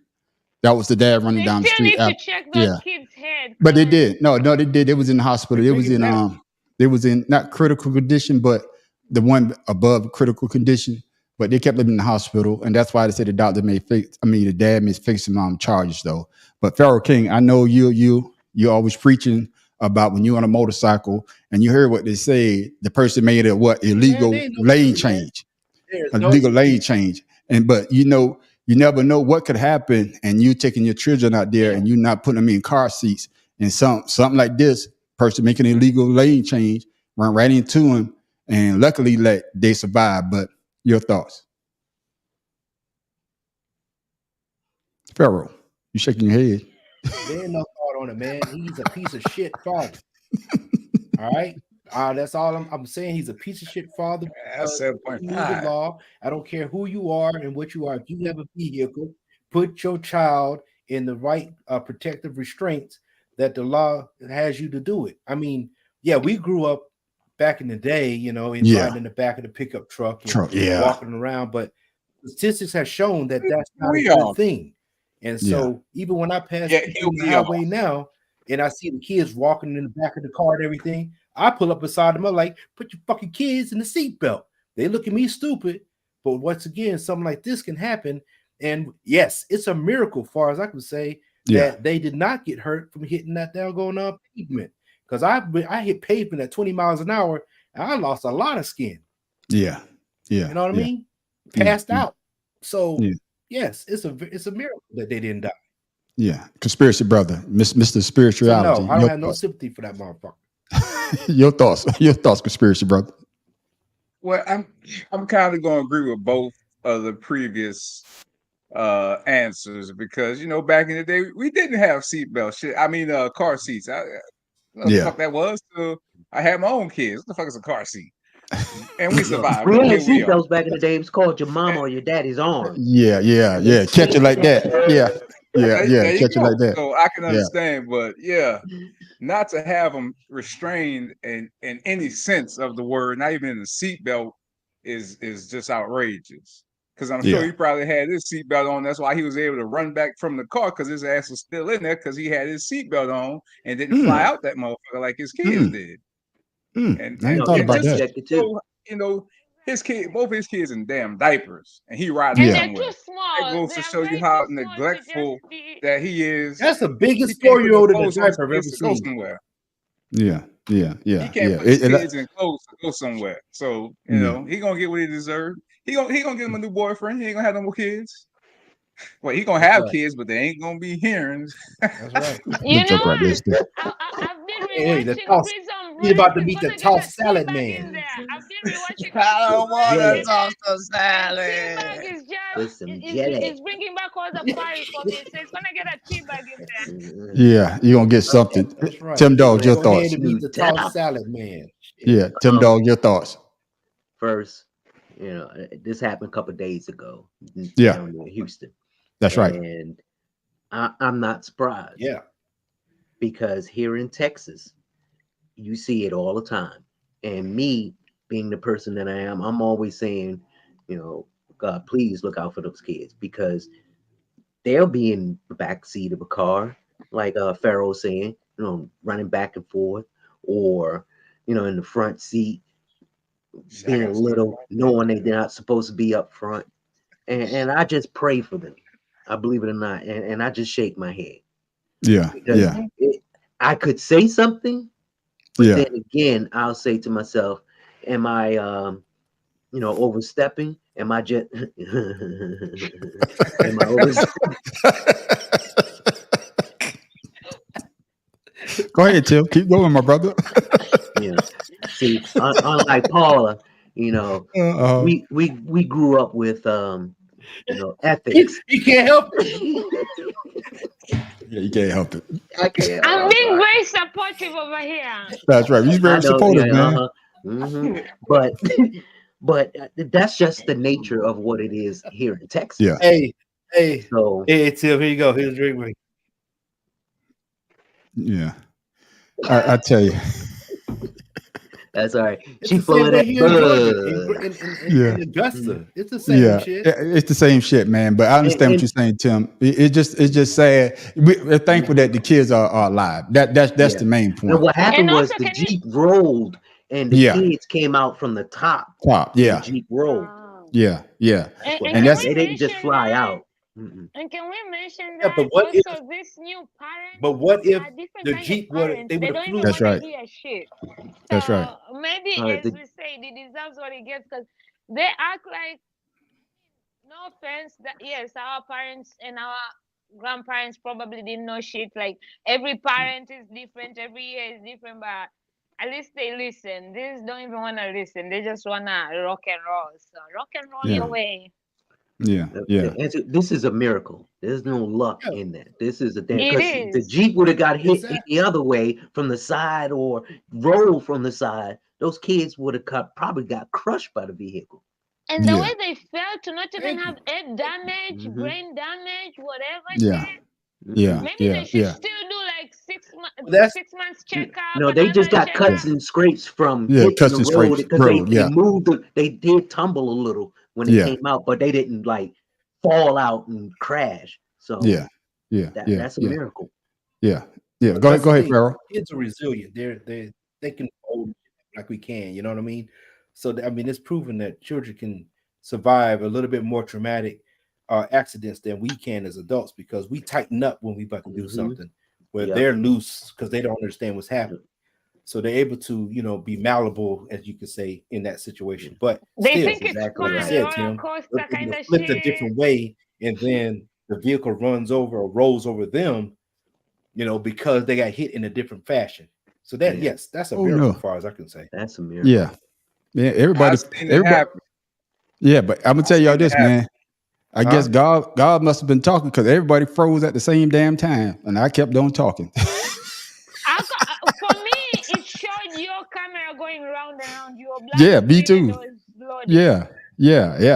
That was the dad running down the street. They still need to check those kids' heads. But they did. No, they did. It was in the hospital. It was in not critical condition, but the one above critical condition. But they kept them in the hospital, and that's why they said the doctor the dad may fix some charges though. But Pharaoh King, I know you're always preaching about when you're on a motorcycle and you heard what they say. The person made a illegal lane change, lane change, but you never know what could happen, and you taking your children out there and you not putting them in car seats, and something like this person making an illegal lane change, run right into him, and luckily they survived. But your thoughts, Pharaoh? You shaking your head? There ain't no thought on it, man. He's a piece of shit father. All right. That's all I'm saying. He's a piece of shit father. That's 7.5. Law. I don't care who you are and what you are. If you have a vehicle, put your child in the right protective restraints that the law has you to do it. I mean, we grew up back in the day, riding in the back of the pickup truck and walking around. But statistics have shown that that's not a good thing. And so even when I pass the highway now and I see the kids walking in the back of the car and everything, I pull up beside them. I'm like, put your fucking kids in the seatbelt. They look at me stupid. But once again, something like this can happen. And yes, it's a miracle, far as I can say, that they did not get hurt from hitting that doggone pavement. Because I hit pavement at 20 miles an hour and I lost a lot of skin. Yeah. You know what I mean? Passed out. So yes, it's a miracle that they didn't die. Yeah. Conspiracy brother, Mr. Spirituality. So no, I don't have no sympathy for that motherfucker. Your thoughts, conspiracy brother. Well, I'm kind of going to agree with both of the previous answers because back in the day we didn't have seatbelt shit. I mean, car seats. What the fuck that was? I had my own kids. What the fuck is a car seat? And we survived. We had seatbelts back in the day. It was called your mama or your daddy's arm. Yeah. Catch it like that. Yeah. Catch it like that. So I can understand, but not to have them restrained in any sense of the word, not even in the seatbelt, is just outrageous. Because I'm sure he probably had his seatbelt on. That's why he was able to run back from the car because his ass was still in there because he had his seatbelt on and didn't fly out that motherfucker like his kids did. And I thought about that. His kid, both his kids in damn diapers, and he riding somewhere. They're too small. That goes to show you how neglectful that he is. That's the biggest 4-year-old in the diaper I've ever seen. Somewhere. Yeah. He can't put his kids in clothes to go somewhere. So he gonna get what he deserves. He gonna get him a new boyfriend. He ain't gonna have no more kids. Well, he gonna have kids, but they ain't gonna be hearing. That's right. You know what? I've been rewatching Prison Break. He's about to meet He's the gonna get tossed a salad tea bag man. in there. I've been rewatching I don't want to Prison toss Break. the salad. Tea bag is With just some jelly. it's bringing back all the fires for me. So it's gonna get a tea bag in there. Yeah, you're gonna get something. That's right. Tim Dog, your Go ahead thoughts. and meet the tossed salad man. Yeah, Tim Dog, your thoughts. First, this happened a couple of days ago. Yeah. Down in Houston. That's right. And I'm not surprised. Yeah. Because here in Texas, you see it all the time. And me being the person that I am, I'm always saying, God, please look out for those kids, because they'll be in the back seat of a car, like Pharaoh saying, running back and forth, or in the front seat, being little, knowing they're not supposed to be up front. And I just pray for them. I believe it or not, and I just shake my head. Yeah, because I could say something, but then again, I'll say to myself, "Am I, overstepping? Am I just? Am I overstepping?" Go ahead, Tim. Keep going, my brother. See, unlike Paula, we grew up with ethics. You can't help it. Yeah, you can't help it. I'm being very supportive over here. That's right. He's very supportive, man. But that's just the nature of what it is here in Texas. Yeah. Hey, hey, Tim, here you go. Here's a drink. Yeah. I tell you. That's all right. She full of that in Augusta. It's the same shit. It's the same shit, man. But I understand what you're saying, Tim. It's just sad. We're thankful that the kids are alive. That's the main point. And what happened was the Jeep rolled, and the kids came out from the top. Yeah. The Jeep rolled. Yeah. And they didn't just fly out. Mm-mm. And can we mention that but what also if, this new parent? But what if the Jeep would they would have flew? That's right. Shit. That's right. Maybe as we say, he deserves what he gets, because they act like, no offense, that yes, our parents and our grandparents probably didn't know shit. Like every parent is different, every year is different, but at least they listen. These don't even want to listen. They just want to rock and roll. So rock and roll your way. Yeah. This is a miracle. There's no luck in that. This is a damn, It because is. the Jeep would have got hit the other way from the side or rolled from the side. Those kids would have probably got crushed by the vehicle. And the way they felt to not even have head damage, brain damage, whatever. Maybe they should still do like 6 months checkup. No, they just got cuts and scrapes from hitting cuts and the road, scrapes. because they moved. They did tumble a little when they came out, but they didn't like fall out and crash. So that's a miracle. Yeah. Go ahead, Pharaoh. Kids are resilient. They can hold like we can. You know what I mean? So I mean, it's proven that children can survive a little bit more traumatic accidents than we can as adults, because we tighten up when we about to do something where they're loose because they don't understand what's happening. So they're able to, be malleable, as you could say, in that situation. But they still, think it's exactly fun, what I said, Tim. Flipped a different way, and then the vehicle runs over or rolls over them, because they got hit in a different fashion. So that that's a miracle as far as I can say. That's a miracle. Yeah. Everybody. Yeah, but I'm gonna tell y'all this, man. I guess God must have been talking, because everybody froze at the same damn time, and I kept on talking. For me, it showed your camera going round and round. Your black me too. Yeah.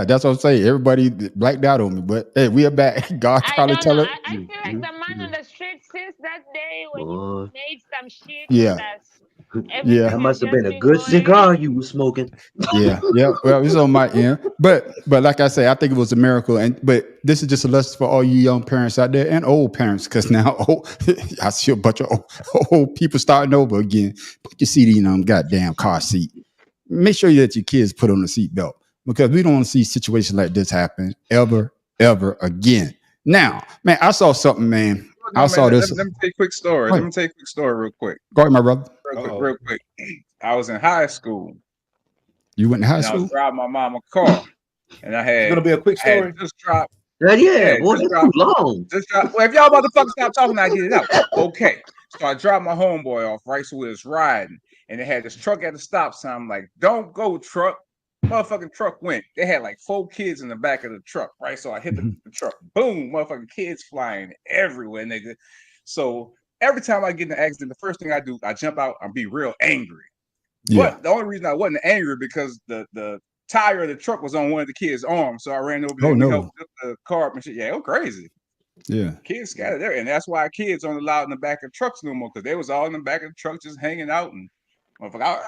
That's what I'm saying. Everybody blacked out on me, but hey, we are back. God trying to tell it. I feel like the man on the street since that day when you made some shit. That must have been a good cigar you were smoking. Yeah. Well, it's on my end, but like I say, I think it was a miracle. But this is just a lesson for all you young parents out there and old parents, because now I see a bunch of old people starting over again. Put your seat in them goddamn car seat. Make sure that your kids put on a seatbelt, because we don't want to see situations like this happen ever again. Now, man, I saw something, man. I saw this. Let me tell you a quick story. Let me tell you a quick story real quick. Go ahead, my brother. real quick. I was in high school. You went to high school? I was driving my mama car, and I had. It's gonna be a quick story. Just dropped. Yeah, boy, that's too long. Well, if y'all motherfuckers stop talking, I get it out. Okay. So I dropped my homeboy off, right? So we was riding, and they had this truck at the stop sign. I'm like, don't go, truck. Motherfucking truck went. They had like 4 kids in the back of the truck, right? So I hit the truck. Boom, motherfucking kids flying everywhere, nigga. So every time I get in an accident, the first thing I do, I jump out and be real angry. Yeah. But the only reason I wasn't angry because the tire of the truck was on one of the kids' arms. So I ran over there and helped lift the car up and shit. Yeah, it was crazy. Yeah. Kids scattered there. And that's why kids aren't allowed in the back of trucks no more, because they was all in the back of the truck just hanging out and motherfucker.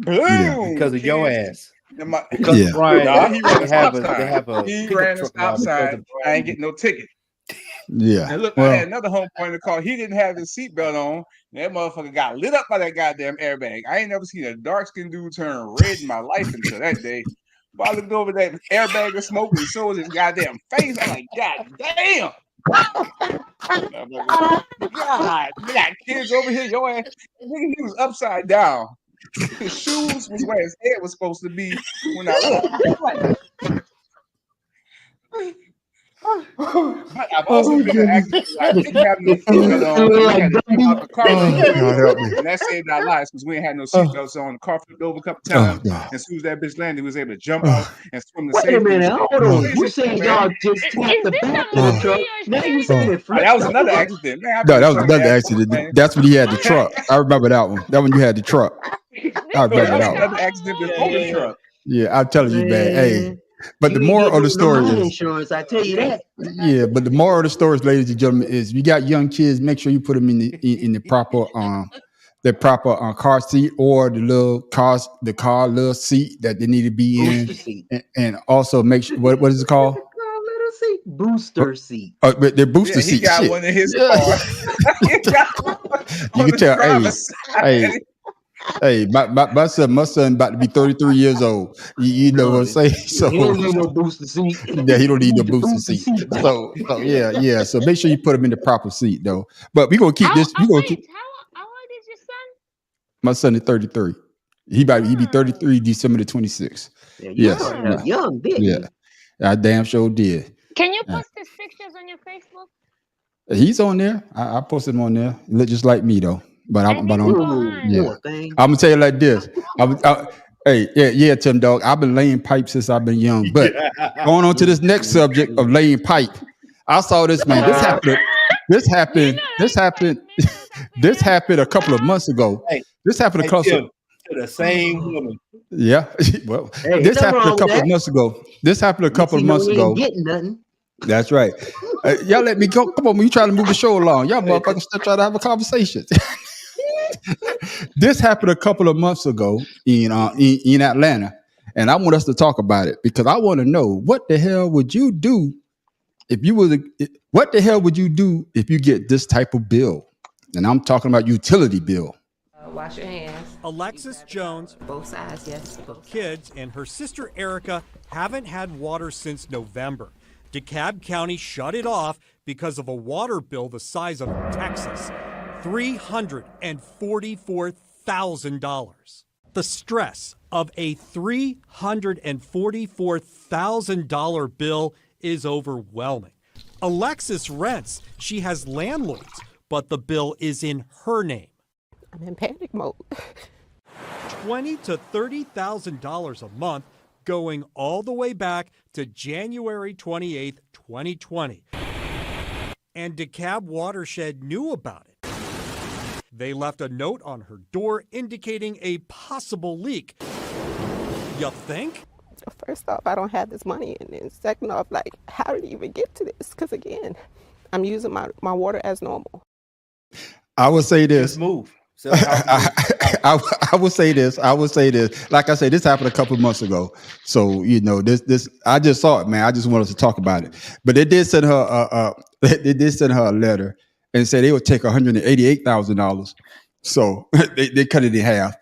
Boom! Because of your ass. Because Brian, he ran the stop sign. I ain't getting no ticket. Yeah. And look, I had another homeboy in the car. He didn't have his seatbelt on. That motherfucker got lit up by that goddamn airbag. I ain't never seen a dark-skinned dude turn red in my life until that day. But I looked over that airbag of smoke and saw his goddamn face. I'm like, God damn. God, we got kids over here. Your ass, he was upside down. His shoes was where his head was supposed to be when I left. But I've also been in an accident where I didn't have no seatbelt on. We had to jump out the car and that saved our lives because we ain't had no seatbelts on. The car flipped over a couple times. And as soon as that bitch landed, we was able to jump out and swim the safety. Wait a minute, hold on. You saying y'all just tapped the back of the truck? Now you saying it flipped? That was another accident. Man, no, that was another accident. That's when he had the truck. I remember that one. That one you had the truck. I remember that one. Another accident before the truck. Yeah, I'm telling you, man. Hey. But the moral of the story is insurance. I tell you that. Yeah, but the moral of the story, ladies and gentlemen, is if you got young kids, make sure you put them in the proper car seat or the car little seat that they need to be in, and also make sure what is it called? Booster seat. The booster seat. He got shit. one in his car. You can tell. Hey, my son about to be 33 years old. You know what I'm saying? So he don't need no booster seat. Yeah, he don't need no booster seat. So yeah. So make sure you put him in the proper seat though. But we're gonna keep this. How old is your son? My son is 33. He be 33 December the 26th. Yeah, young, big. Yeah, I damn sure did. Can you post his pictures on your Facebook? He's on there. I posted him on there. Look just like me though. But I'm gonna tell you like this. Hey, Tim Dog. I've been laying pipe since I've been young. But going on to this next subject of laying pipe, I saw this man. This happened a couple of months ago. This happened a couple to the same woman. Yeah. Well, this happened a couple of months ago. This happened a couple of months ago. Getting nothing. That's right. Y'all let me go. Come on, you trying to move the show along. Y'all motherfuckers still trying to have a conversation. This happened a couple of months ago in Atlanta, and I want us to talk about it because I want to know what the hell would you do if you get this type of bill? And I'm talking about utility bill. Wash your hands. Alexis Jones, both sides, yes. Her kids and her sister Erica haven't had water since November. DeKalb County shut it off because of a water bill the size of Texas. $344,000. The stress of a $344,000 bill is overwhelming. Alexis rents. She has landlords, but the bill is in her name. I'm in panic mode. $20,000 to $30,000 a month, going all the way back to January 28th, 2020. And DeKalb Watershed knew about it. They left a note on her door indicating a possible leak. You think? First off, I don't have this money. And then second off, like, how did you even get to this? Because again, I'm using my water as normal. I would say this. Just move. I would say this. Like I said, this happened a couple of months ago. So, this I just saw it, man. I just wanted to talk about it. But they did send her a letter and said they would take $188,000. So they cut it in half.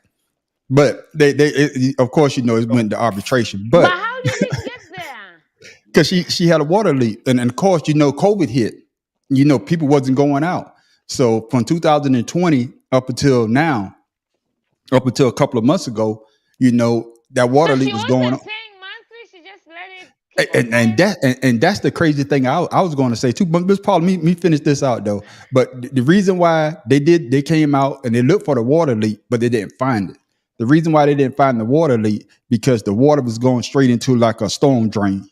But they of course, it went to arbitration. But how did it get there? Because she had a water leak. And of course, COVID hit. People wasn't going out. So from 2020 up until now, up until a couple of months ago, that water leak was going on. She just let it And that's the crazy thing I was going to say too. But Miss Paul, me finish this out though. But the reason why they came out and they looked for the water leak, but they didn't find it. The reason why they didn't find the water leak because the water was going straight into like a storm drain.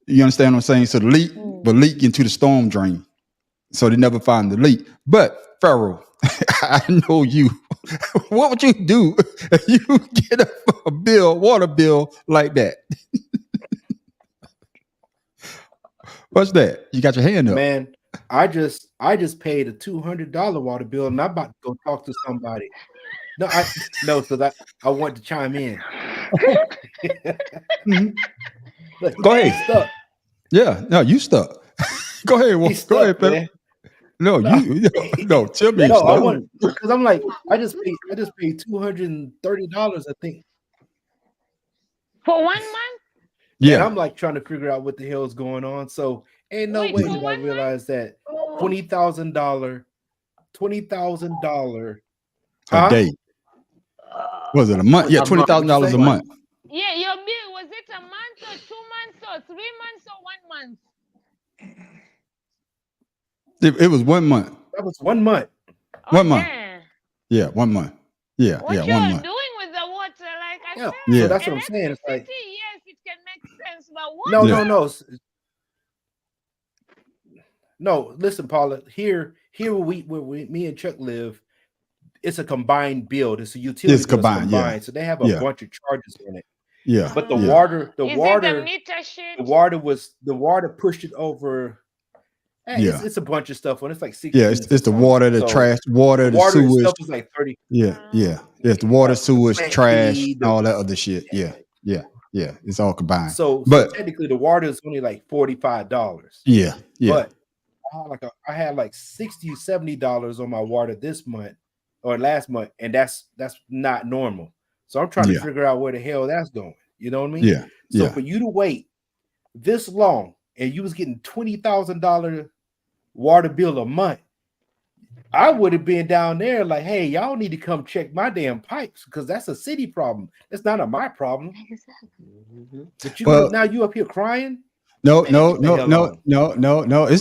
You understand what I'm saying? So the leak will leak into the storm drain. So they never find the leak. But Pharaoh, I know you. What would you do if you get a water bill like that? What's that? You got your hand up. Man, I just paid a $200 water bill and I'm about to go talk to somebody. No, so I want to chime in. Look, go ahead. Stuck. Yeah, no, you stuck. Go ahead. Go ahead, man. No, tell me. No, I want because I'm like, I just paid $230, I think. For 1 month? Yeah. And I'm like trying to figure out what the hell is going on. So ain't no way did I realize that $20,000 a day. Was it a month? Yeah, $20,000 a month. Yeah, your bill, was it a month or 2 months or 3 months or 1 month? It was 1 month. That was 1 month. 1 month. Yeah, 1 month. Yeah, what 1 doing month. with the water, like I said? Yeah. So that's what I'm saying. It's like, yes, it can make sense, but what? No, listen, Paula. Here where me and Chuck live, it's a combined build. It's a utility. It's combined. Yeah. So they have a bunch of charges in it. Yeah. But the water pushed it over. It's a bunch of stuff on. It's like 16. Yeah, it's the water, the trash, the sewage. Stuff is like 30. Yeah. It's the water, sewage, trash, all that other shit. Yeah. It's all combined. So technically, the water is only like $45. Yeah. But I had like $60, $70 on my water this month or last month, and that's not normal. So I'm trying to figure out where the hell that's going. You know what I mean? Yeah. So for you to wait this long and you was getting $20,000 water bill a month, I would have been down there like, hey, y'all need to come check my damn pipes because that's a city problem. It's not my problem. But now you up here crying. No. It's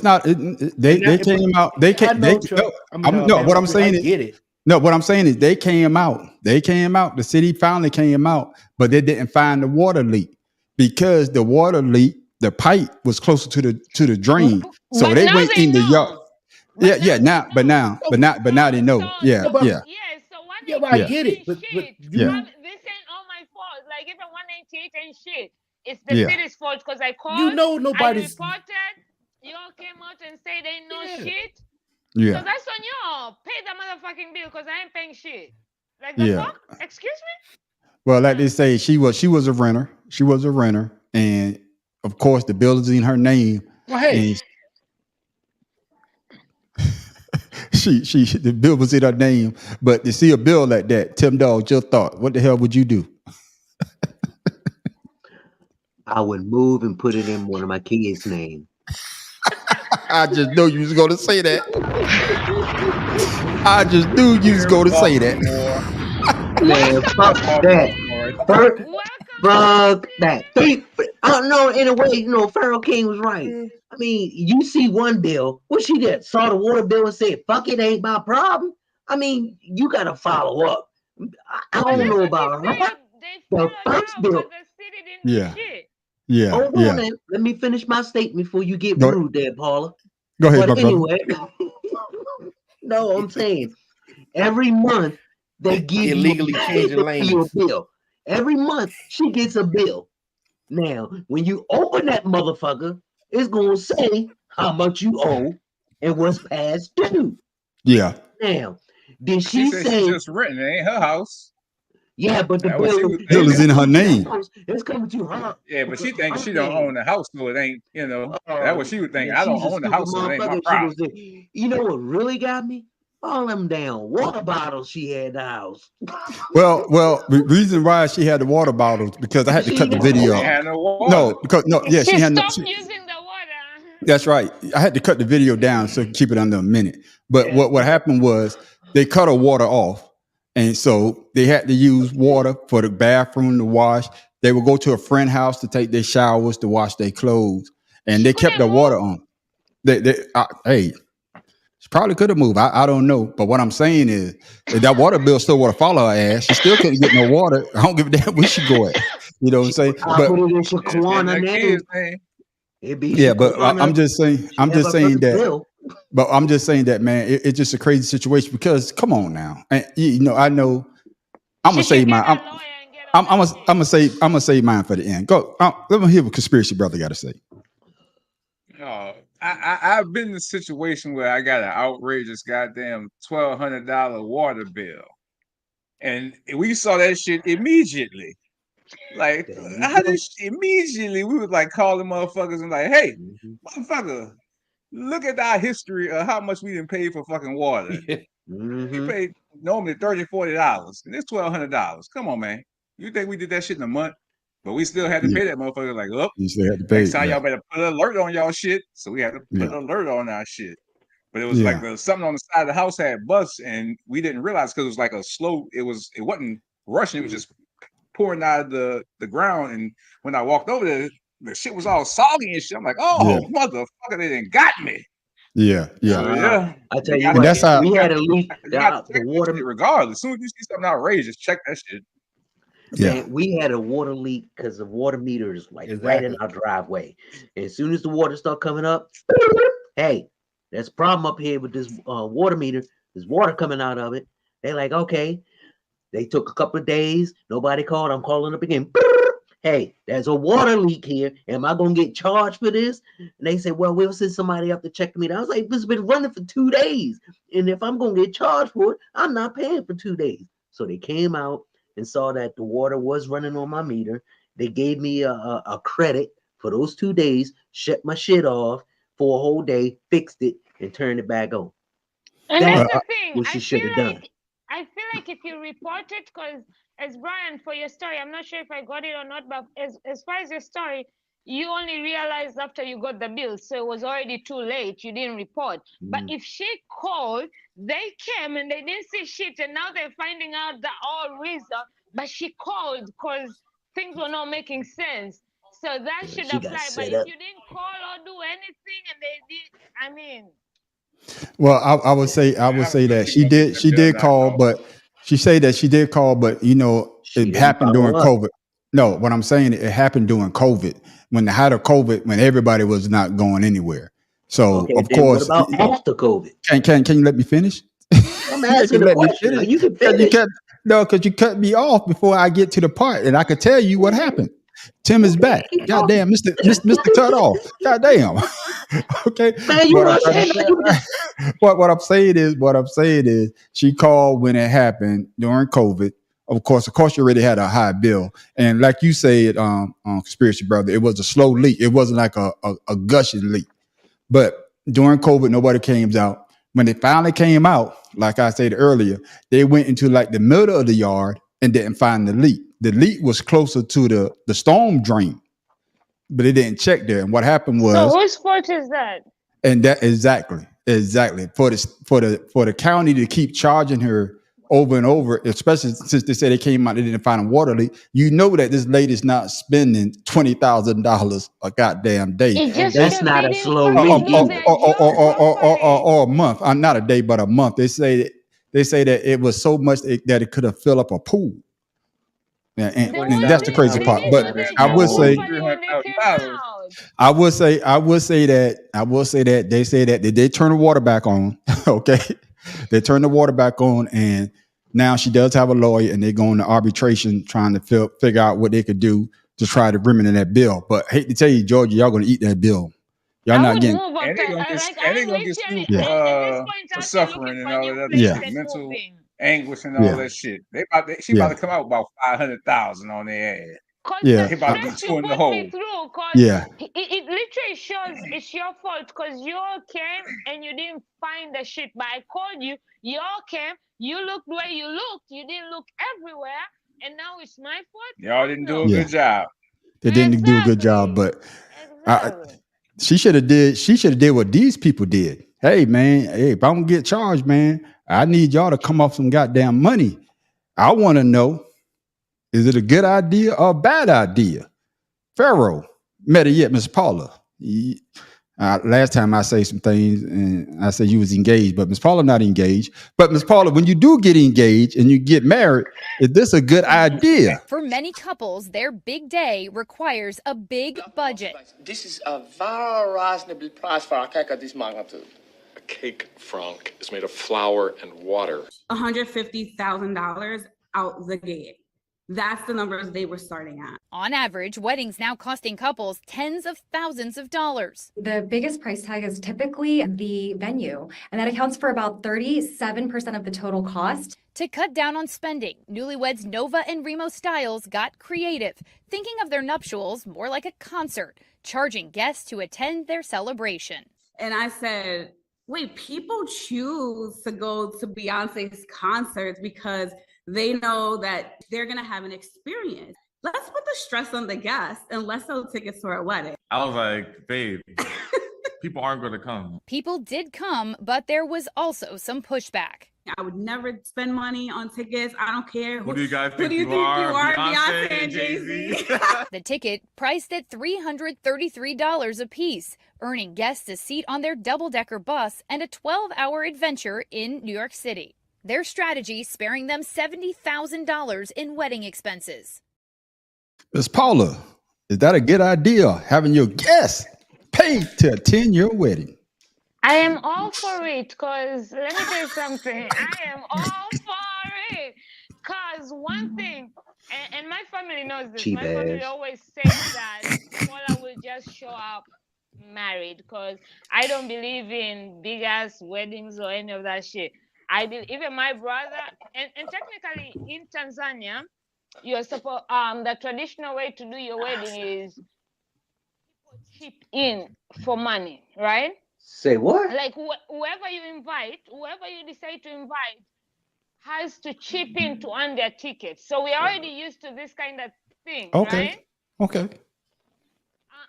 not. They came out. What I'm saying is, get it. No, what I'm saying is they came out. The city finally came out, but they didn't find the water leak because the water leak, the pipe was closer to the drain, so they went in the yard. Yeah. Now they know. Yeah. So I get it. But this ain't all my fault. Like even 198 ain't shit. It's the city's fault because I called. Nobody's. I reported. Y'all came out and said ain't no shit. Yeah. So that's on y'all. Pay the motherfucking bill because I ain't paying shit. Like the fuck? Excuse me? Well, like they say, she was a renter. She was a renter, and of course the bill is in her name. Well, hey. The bill was in her name, but to see a bill like that, Tim Dog just thought, what the hell would you do? I would move and put it in one of my kids' name. I just knew you was going to say that. I just knew you was going to say that. Man, fuck that. Fuck that. No, in a way, Pharaoh King was right. I mean, you see one bill. What she did? Saw the water bill and said, fuck it, ain't my problem. I mean, you got to follow up. I don't know about her. The first bill. Yeah. Hold on, man. Let me finish my statement before you get rude there, Paula. Go ahead, but anyway, no, I'm saying every month they give illegally changing lanes. A bill. Every month she gets a bill. Now, when you open that motherfucker, it's gonna say how much you owe and what's past due. Yeah. Now, did she say she's just renting? It ain't her house. Yeah, but the bill is in her name. It's coming to her. Yeah, but she thinks she don't own the house, so it ain't. That's what she would think. I don't own the house, so it ain't my problem. You know what really got me? All them damn water bottles she had in the house. Well, the reason why she had the water bottles because I had to cut the video. She had no water. She had no. Stopped using the water. That's right. I had to cut the video down so keep it under a minute. But what happened was they cut her water off. And so they had to use water for the bathroom to wash. They would go to a friend's house to take their showers, to wash their clothes, and they kept the water on. Hey, she probably could have moved. I don't know. But what I'm saying is that water bill still would have followed her ass. She still couldn't get no water. I don't give a damn where she go at. You know what I'm saying? I put it in Shaquana name. It'd be but I'm just saying that. But I'm just saying that, man, it's just a crazy situation because come on now. And I know I'm gonna say mine. I'm gonna say mine for the end. Go. Let me hear what conspiracy brother got to say. Oh, I've been in a situation where I got an outrageous goddamn $1,200 water bill, and we saw that shit immediately. Like, immediately we would like call the motherfuckers and like, hey, motherfucker, look at our history of how much we didn't pay for fucking water. We paid normally $30, $40, and it's $1,200. Come on, man. You think we did that shit in a month? But we still had to pay that motherfucker. Like, oh, next time y'all better put an alert on y'all shit. So we had to put an alert on our shit. But it was like something on the side of the house had bust, and we didn't realize because it was like a slow. It wasn't rushing. It was just pouring out of the ground. And when I walked over there, the shit was all soggy and shit. I'm like, oh motherfucker, they didn't got me. Yeah. I tell you what, that's how we had a leak. The water, regardless, as soon as you see something outrageous, check that shit. Yeah, man, we had a water leak because the water meter is like right in our driveway. And as soon as the water start coming up, hey, there's a problem up here with this water meter. There's water coming out of it. They're like, okay. They took a couple of days. Nobody called. I'm calling up again. Hey, there's a water leak here. Am I gonna get charged for this? And they said, well, we'll send somebody up to check the meter. I was like, this has been running for 2 days, and if I'm gonna get charged for it, I'm not paying for 2 days. So they came out and saw that the water was running on my meter. They gave me a credit for those 2 days, shut my shit off for a whole day, fixed it, and turned it back on. And that's the thing. What she should have done. I feel like if you report it, because as Brian, for your story, I'm not sure if I got it or not, but as far as your story, you only realized after you got the bill, so it was already too late. You didn't report. But if she called, they came and they didn't see shit, and now they're finding out the all reason. But she called because things were not making sense. So that should apply. But if you didn't call or do anything, and they did, I mean. Well, I would say that she did call, but she said that she did call, but it happened during COVID. No, what I'm saying, it happened during COVID, when the height of COVID, when everybody was not going anywhere. So of course, what about after COVID? Can you let me finish? I'm asking the question. You can finish. No, because you cut me off before I get to the part, and I could tell you what happened. Tim is back. Goddamn, Mr. Cut Off. Goddamn. Okay. Man, what I'm saying is, she called when it happened during COVID. Of course, you already had a high bill, and like you said, conspiracy brother, it was a slow leak. It wasn't like a gushing leak. But during COVID, nobody came out. When they finally came out, like I said earlier, they went into like the middle of the yard and didn't find the leak. The leak was closer to the storm drain, but they didn't check there. And what happened was, so whose fault is that? And that exactly for the county to keep charging her over and over, especially since they said they came out, they didn't find a water leak. You know that this lady's not spending $20,000 a goddamn day. That's not a slow leak or a month. Not a day, but a month. They say that it was so much that it could have filled up a pool. Yeah, and that's the crazy part. But I will say that they say that they turn the water back on. Okay, they turn the water back on, and now she does have a lawyer, and they're going to arbitration trying to figure out what they could do to try to remedy that bill. But I hate to tell you, Georgia, y'all going to eat that bill. Y'all not getting. And they're gonna get sued for suffering and all of that mental anguish and all that shit. She about to come out about 500,000 on their ass. Yeah, he about to go in the hole. It literally shows it's your fault because you all came and you didn't find the shit. But I called you, you all came, you looked where you looked, you didn't look everywhere, and now it's my fault. Y'all didn't do a good job. They didn't do a good job, but she should have did what these people did. Hey man, if I'm gonna get charged, man, I need y'all to come off some goddamn money I want to know, is it a good idea or a bad idea? Pharaoh, better yet, Miss Paula. Last time I say some things and I said you was engaged, but Miss Paula not engaged. But Miss Paula, when you do get engaged and you get married, is this a good idea? For many couples, their big day requires a big budget. This is a very reasonable price for a cake of this magnitude. A cake, Frank, is made of flour and water. $150,000 out the gate. That's the numbers they were starting at. On average, weddings now costing couples tens of thousands of dollars. The biggest price tag is typically the venue, and that accounts for about 37% of the total cost. To cut down on spending, newlyweds Nova and Remo Styles got creative, thinking of their nuptials more like a concert, charging guests to attend their celebration. And I said, wait, people choose to go to Beyonce's concerts because they know that they're going to have an experience. Let's put the stress on the guests and let's sell tickets to our wedding. I was like, babe, people aren't going to come. People did come, but there was also some pushback. I would never spend money on tickets. I don't care. Who do you guys think who do you think you are? Beyonce and Jay-Z. The ticket priced at $333 a piece, earning guests a seat on their double-decker bus and a 12-hour adventure in New York City. Their strategy sparing them $70,000 in wedding expenses. Miss Paula, is that a good idea, having your guests pay to attend your wedding? I am all for it, because let me tell you something. I am all for it. Because one thing, and my family knows this, my family always says that Paula will just show up married, because I don't believe in big ass weddings or any of that shit. Even my brother, and technically in Tanzania, you're supposed the traditional way to do your wedding is people chip in for money, right? Say what? Like whoever you decide to invite has to chip in to earn their tickets. So we're already used to this kind of thing, right? Okay.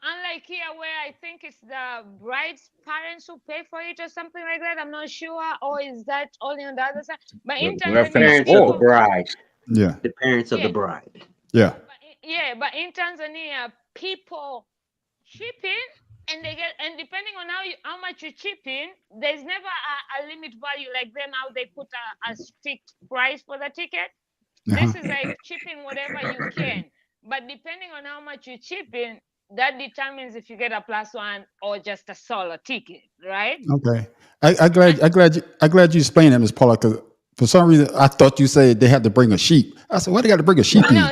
Unlike here, where I think it's the bride's parents who pay for it or something like that. I'm not sure. Or is that only on the other side? But in Tanzania, parents of the bride. Yeah. The parents of the bride. Yeah. But in Tanzania, people chip in, and they get, and depending on how much you chip in, there's never a limit value like them how they put a strict price for the ticket. This is like chipping whatever you can. But depending on how much you chip in, that determines if you get a +1 or just a solo ticket, right? Okay. I'm glad you explained that, Ms. Paula, because for some reason I thought you said they had to bring a sheep. I said, why they got to bring a sheep in? No,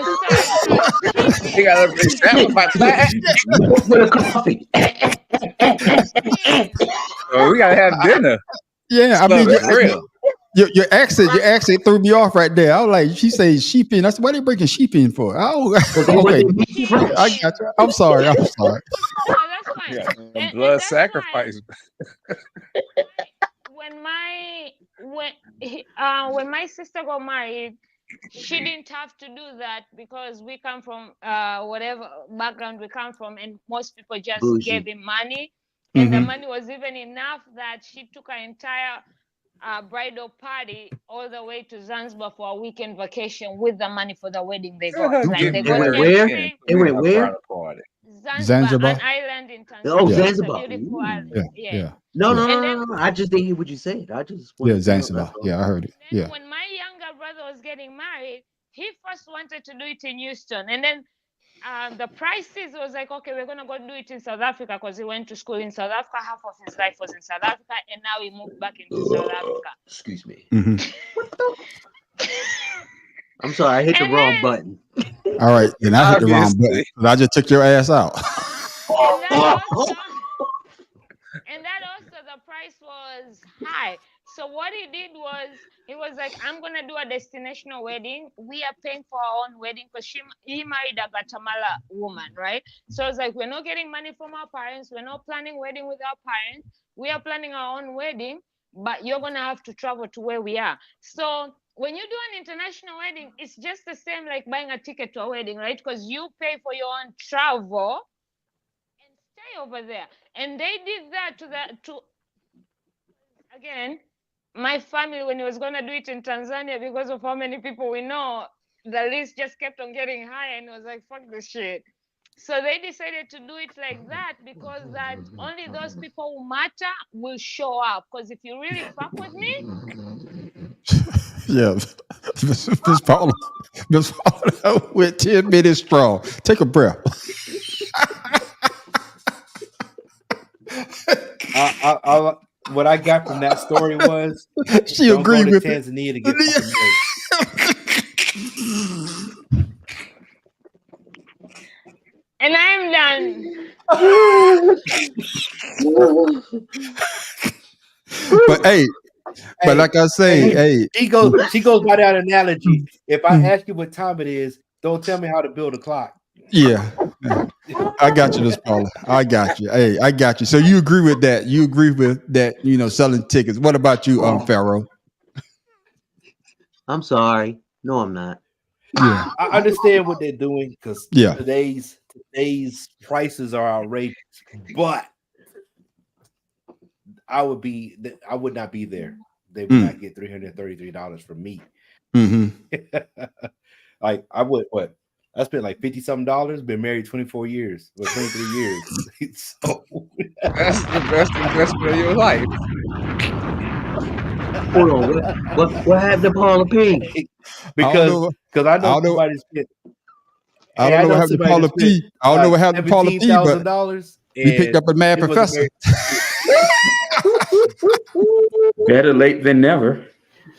They got to sacrifice that. For the coffee. Oh, we gotta have dinner. Yeah, I mean, real. Your accent threw me off right there. I was like, she says sheep in. I said, what are they bringing sheep in for? Oh, okay. I got you. I'm sorry. No, that's fine. Yeah, blood sacrifice. When my sister got married, she didn't have to do that because we come from whatever background we come from, and most people just gave him money, and the money was even enough that she took her entire bridal party all the way to Zanzibar for a weekend vacation with the money for the wedding they got. Like they got where? They went where? Zanzibar, an island in Tanzania. Oh, Zanzibar. It's a beautiful island. Yeah. No. I just didn't hear what you said. I just Zanzibar. Yeah, I heard it. Yeah. When my younger brother was getting married, he first wanted to do it in Houston, and then the prices was like, okay, we're gonna go do it in South Africa because he went to school in South Africa. Half of his life was in South Africa, and now he moved back into South Africa. Excuse me. I'm sorry, I hit the wrong button. All right, then I hit the wrong button. But I just took your ass out. And that also the price was high. So what he did was, he was like, I'm going to do a destinational wedding. We are paying for our own wedding because he married a Guatemala woman, right? So I was like, we're not getting money from our parents. We're not planning wedding with our parents. We are planning our own wedding, but you're going to have to travel to where we are. So when you do an international wedding, it's just the same like buying a ticket to a wedding, right? Because you pay for your own travel and stay over there. And they did that again, my family, when he was going to do it in Tanzania, because of how many people we know, the list just kept on getting higher, and it was like, fuck this shit. So they decided to do it like that, because that only those people who matter will show up. Because if you really fuck with me, Yeah, Miss Paula went 10 minutes strong. Take a breath. What I got from that story was she don't agreed go to with Tanzania it. to get married. And I'm done. But but like I say, she goes by that analogy. If I ask you what time it is, don't tell me how to build a clock. Yeah. I got you, Miss Paula. I got you. Hey, I got you. So you agree with that? You agree with that? Selling tickets. What about you, Pharaoh? I'm sorry. No, I'm not. Yeah, I understand what they're doing because Yeah. today's prices are outrageous, but I would not be there. They would not get $333 from me. Like I would I spent like $50-something. Been married 24 years or 23 years. So that's the best investment of your life. Hold on. What happened to Paula P? Because I know somebody spent. I don't know what happened to Paula P. I don't know what happened to Paula P. But we picked up a mad professor. Better late than never.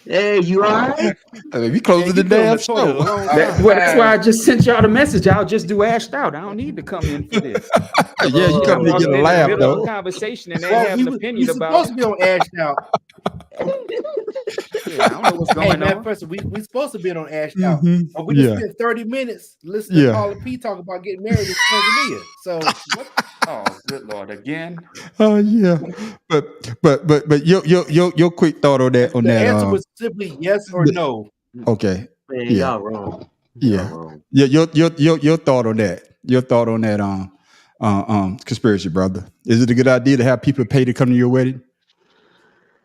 Hey, you all right? I mean, we closing the damn show. That's why I just sent y'all the message. I'll just do Ashed Out. I don't need to come in for this. Yeah, you come to get a laugh though. Conversation and they have an opinion about. Supposed to be on Ashed Out. Yeah, I don't know what's going on. We supposed to be on Ashed Out. But we just spent 30 minutes listening to Paula P talk about getting married in Tanzania. So what? Oh, good Lord, again. Oh yeah, but your quick thought on that. The answer was simply yes or no. Okay. Man, y'all wrong. Yeah. Your thought on that. Your thought on that conspiracy, brother. Is it a good idea to have people pay to come to your wedding?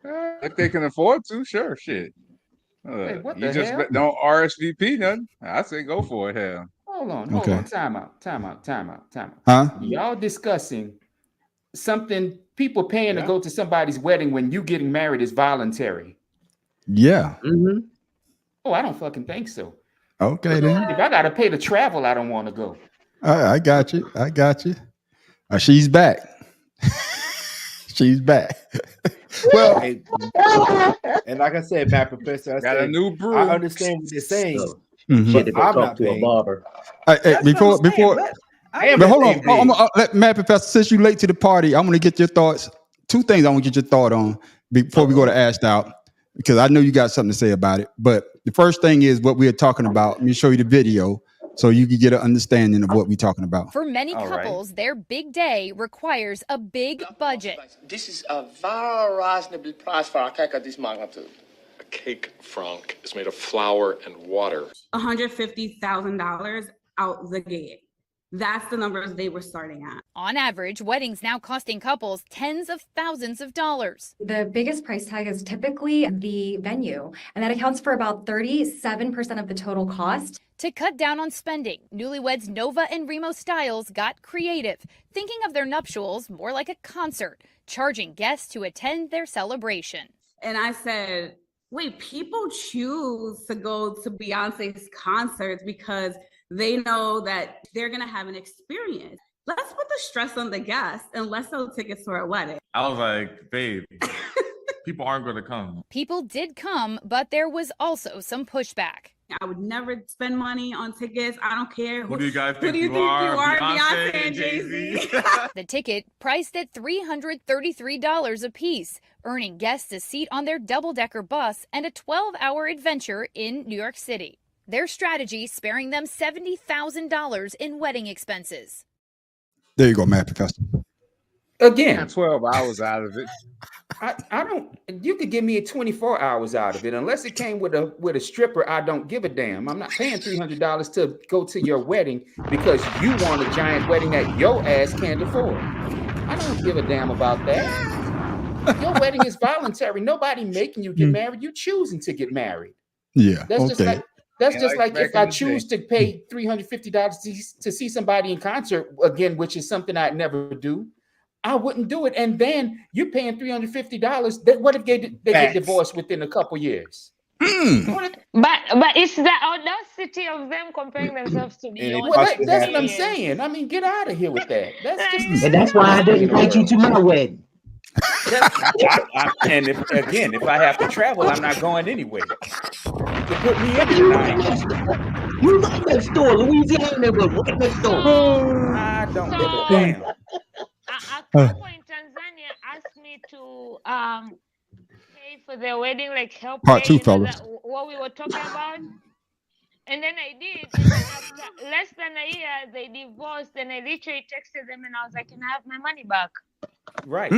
If they can afford to, sure, shit. Hey, what you the just hell? don't RSVP nothing. I say go for it. Hell. Hold on. Time out. Huh? Y'all discussing something people paying to go to somebody's wedding when you getting married is voluntary. Yeah. Oh, I don't fucking think so. Okay then. If I gotta pay to travel, I don't want to go. I got you. She's back. She's back. Well, and like I said, Matt Professor, a new brew. I understand what you're saying. Shit, if I I'm talk not to a paying. barber. Before, but hold on. Let Matt Professor, since you late to the party, I'm gonna get your thoughts. Two things I want to get your thought on before we go to Ashed Out, because I know you got something to say about it. But the first thing is what we're talking about. Let me show you the video so you can get an understanding of what we're talking about. For many couples, their big day requires a big budget. This is a very reasonable price for a cake of this magnitude. A cake, Frank, is made of flour and water. $150,000 out the gate. That's the numbers they were starting at. On average, weddings now costing couples tens of thousands of dollars. The biggest price tag is typically the venue, and that accounts for about 37% of the total cost. To cut down on spending, newlyweds Nova and Remo Styles got creative, thinking of their nuptials more like a concert, charging guests to attend their celebration. And I said, wait, people choose to go to Beyonce's concerts because they know that they're going to have an experience. Let's put the stress on the guests and let's sell tickets to our wedding. I was like, babe, people aren't going to come. People did come, but there was also some pushback. I would never spend money on tickets. I don't care. Who do you guys Who think do you you think are? you are? Beyonce Beyonce and Jay-Z. The ticket priced at $333 a piece, earning guests a seat on their double-decker bus and a 12-hour adventure in New York City. Their strategy sparing them $70,000 in wedding expenses. There you go, Matt Professor. Again, 12 hours out of it. I don't. You could give me 24 hours out of it, unless it came with a stripper. I don't give a damn. I'm not paying $300 to go to your wedding because you want a giant wedding that your ass can't afford. I don't give a damn about that. Your wedding is voluntary. Nobody making you get married. You choosing to get married. Yeah. That's just like if I back in the choose to pay $350 to see somebody in concert again, which is something I'd never do. I wouldn't do it. And then you're paying $350. What if they get divorced within a couple years? But it's the audacity of them comparing themselves to Beyonce. Well, that's what I'm saying. I mean, get out of here with that. That's just And that's why I didn't invite you to my wedding. And if I have to travel, I'm not going anyway. To put me in the night. You right next door, Louisiana was right next door. I don't give a damn. A couple in Tanzania asked me to pay for their wedding, like help Part pay, two, fellas. what we were talking about. And then I did. And then after less than a year, they divorced. And I literally texted them and I was like, "Can I have my money back?" Right.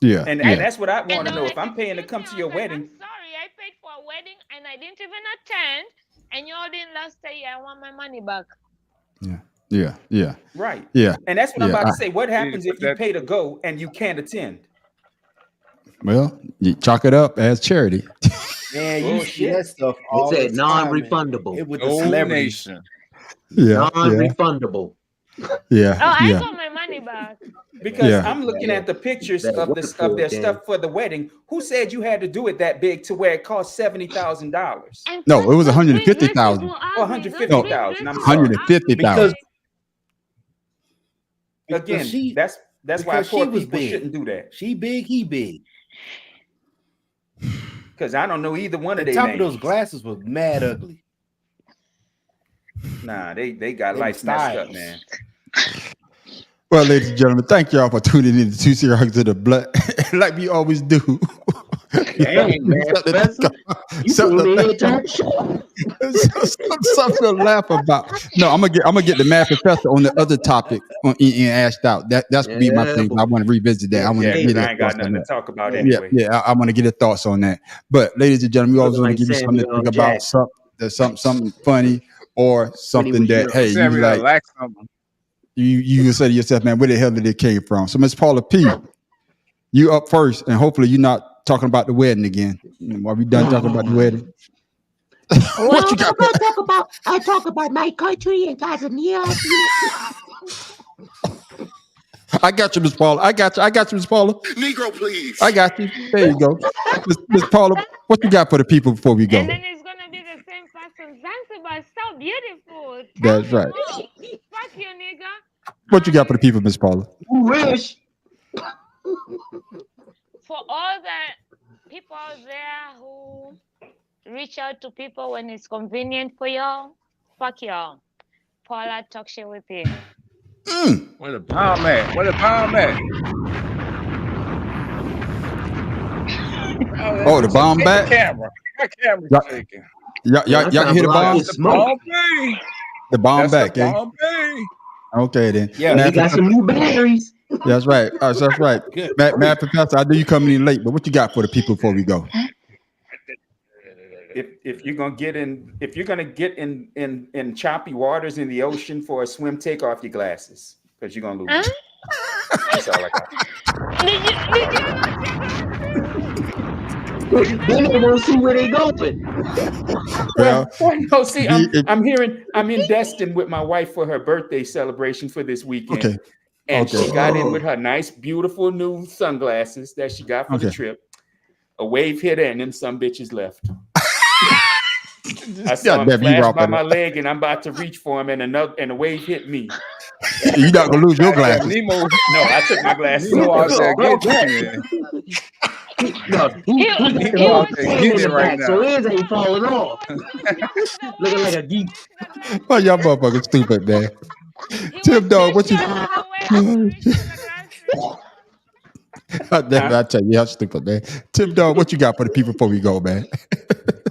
Yeah. And that's what I want to know. If I'm paying to come to your wedding. I'm sorry, I paid for a wedding and I didn't even attend. And y'all didn't last a year. I want my money back. Yeah. Right. Yeah. And that's what I'm about to say. What happens if you pay to go and you can't attend? Well, you chalk it up as charity. Man, you see that stuff It all said the time. non-refundable. It with the celebrities. Non-refundable. Yeah. Oh, I got my money back. Because I'm looking at the pictures of their stuff for the wedding. Who said you had to do it that big to where it cost $70,000? No, it was 150,000. Oh, 150,000. I'm sorry. 150,000. Again, that's why poor people shouldn't do that. She big, he big. Because I don't know either one of the their top names. of those glasses was mad ugly. Nah, they got life messed up, man. Well, ladies and gentlemen, thank y'all for tuning in to Two Cigars and a Blunt, like we always do. Dang, man, something to laugh about. No, I'm gonna get the Mad Professor on the other topic on Ian Ashed Out. That's gonna be my thing. I want to revisit that. I want to get I ain't got nothing to talk about anyway. I want to get his thoughts on that. But ladies and gentlemen, we always want to give you something to think about, something funny or something that you say to yourself, man, where the hell did it came from? So Miss Paula P, you up first, and hopefully you're not talking about the wedding again. Are we done talking about the wedding? What you got? I talk about my country and Tanzania. I got you, Miss Paula. I got you, Miss Paula. Negro, please. I got you. There you go. Miss Paula, what you got for the people before we go? And then it's gonna be the same person. Zanzibar is so beautiful. That's right. Fuck you, nigga. What you got for the people, Miss Paula? Wish. For all the people out there who reach out to people when it's convenient for y'all, fuck y'all. Paula talk shit with you. Where the bomb at? Where the bomb at? Oh, the bomb back? My camera's shaking. Y'all can hear the bomb? The bomb back, eh? Okay, then. Yeah, we got some new batteries. That's right. That's right. Mad Professor, I know you coming in late, but what you got for the people before we go? If you're gonna get in choppy waters in the ocean for a swim, take off your glasses because you're gonna lose. That's all I got. Then they won't see where they going. Well, no, see, I'm in Destin with my wife for her birthday celebration for this weekend. Okay. And she got in with her nice, beautiful new sunglasses that she got for the trip. A wave hit her and them some bitches left. I saw him flash by my leg and I'm about to reach for him and a wave hit me. You're not gonna lose your glasses. No, I took my glasses off. No, he right now. So his ain't falling off. Looking like a geek. Oh, y'all motherfuckers stupid, man. Tim Dog, what you? I tell you, how stupid, man. Tim Dog, what you got for the people before we go, man?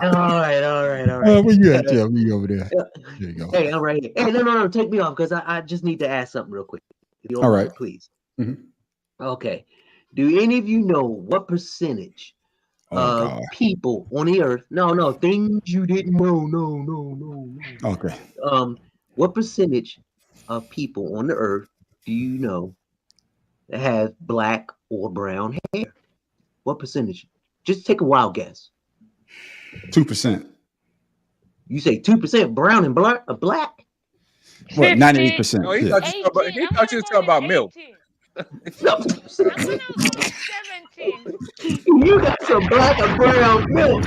All right. Where you at, Tim? We over there. There you go. Hey, I'm right here. Hey, no, take me off because I just need to ask something real quick. If you don't All mind, right, please. Mm-hmm. Okay. Do any of you know what percentage of people on the earth? No, things you didn't know. No. Okay. What percentage of people on the earth do you know that have black or brown hair? What percentage? Just take a wild guess. 2%. You say 2% brown and black? What? 98%. No, he Yeah. thought you was talking about milk. I'm gonna go with 17. You got some black and brown milk.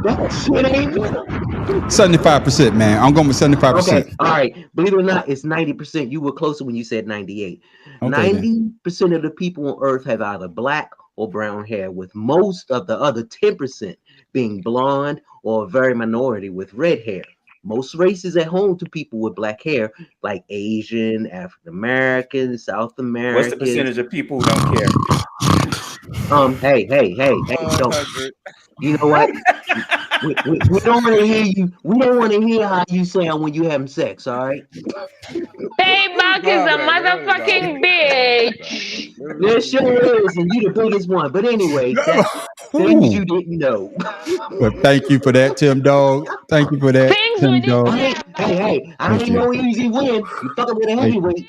That shit ain't milk. 75%, man. I'm going with 75%. Okay, all right. Believe it or not, it's 90%. You were closer when you said 98. Okay, 90% of the people on Earth have either black or brown hair, with most of the other 10% being blonde or a very minority with red hair. Most races at home to people with black hair, like Asian, African American, South American. What's the percentage of people who don't care? Hey, don't. You know what? We don't want to hear you. We don't want to hear how you sound when you having sex. All right. Payback is a motherfucking bitch. There sure is, and you the biggest one. But anyway, that's things you didn't know. Well, thank you for that, Tim Dog. Thank you for that, Things Tim we didn't Dog. Hey, I ain't no easy win. You fucking with a heavyweight.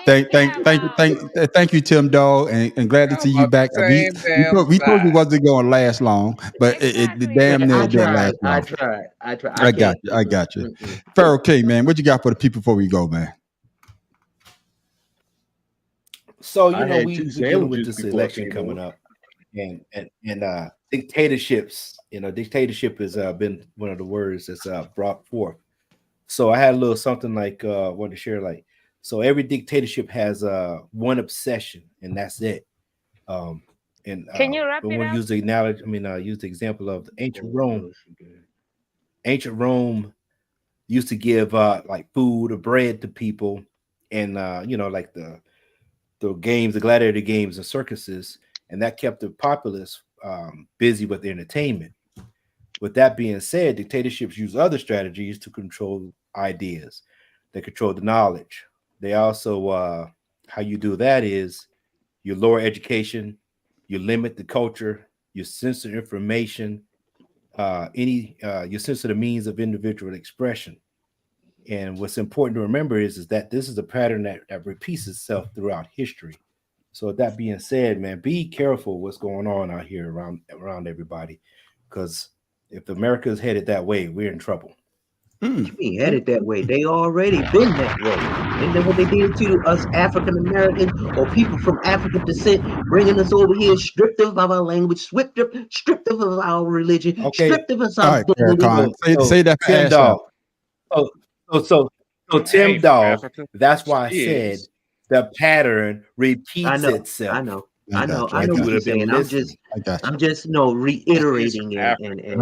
Thank you, Tim Dog, and glad to see you back. We told you wasn't going to last long, but it damn near did last long. I tried. I got you. Pharaoh K, man, what you got for the people before we go, man? So we're dealing with this election coming up, and dictatorships. Dictatorship has been one of the words that's brought forth. So I had a little something like wanted to share. Like, so every dictatorship has one obsession, and that's it. Can you wrap it up? Use the analogy. Use the example of ancient Rome. Ancient Rome used to give like food or bread to people, and like the games, the gladiator games and circuses, and that kept the populace busy with entertainment. With that being said, dictatorships use other strategies to control ideas. They control the knowledge. They also, how you do that is you lower education, you limit the culture, you censor information, you censor the means of individual expression. And what's important to remember is that this is a pattern that repeats itself throughout history. So with that being said, man, be careful what's going on out here around everybody, because if America is headed that way, we're in trouble. You ain't headed that way. They already been that way. And then what they did to us African Americans or people from African descent, bringing us over here, stripped of our language, stripped of our religion, stripped of us our identity. Say that Tim Dog. So Tim Dog, that's why I said the pattern repeats itself. I know what you're saying. I'm just reiterating it. And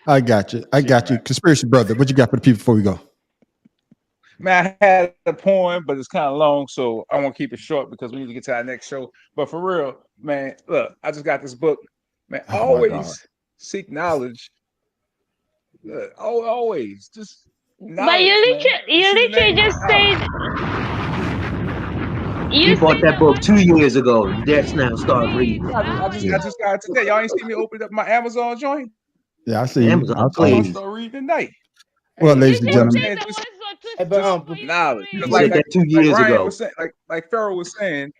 I got you. Conspiracy brother, what you got for the people before we go? Man, I had a poem, but it's kind of long, so I want to keep it short because we need to get to our next show. But for real, man, look, I just got this book. Man, always seek knowledge. Always just knowledge. But you literally just said. You bought that book 2 years ago. That's now start reading. I just got today. Y'all ain't see me open up my Amazon joint? Yeah, I see. Amazon, I'm gonna start reading tonight. Well, ladies and gentlemen, knowledge. Like that 2 years ago. Like Pharaoh was saying,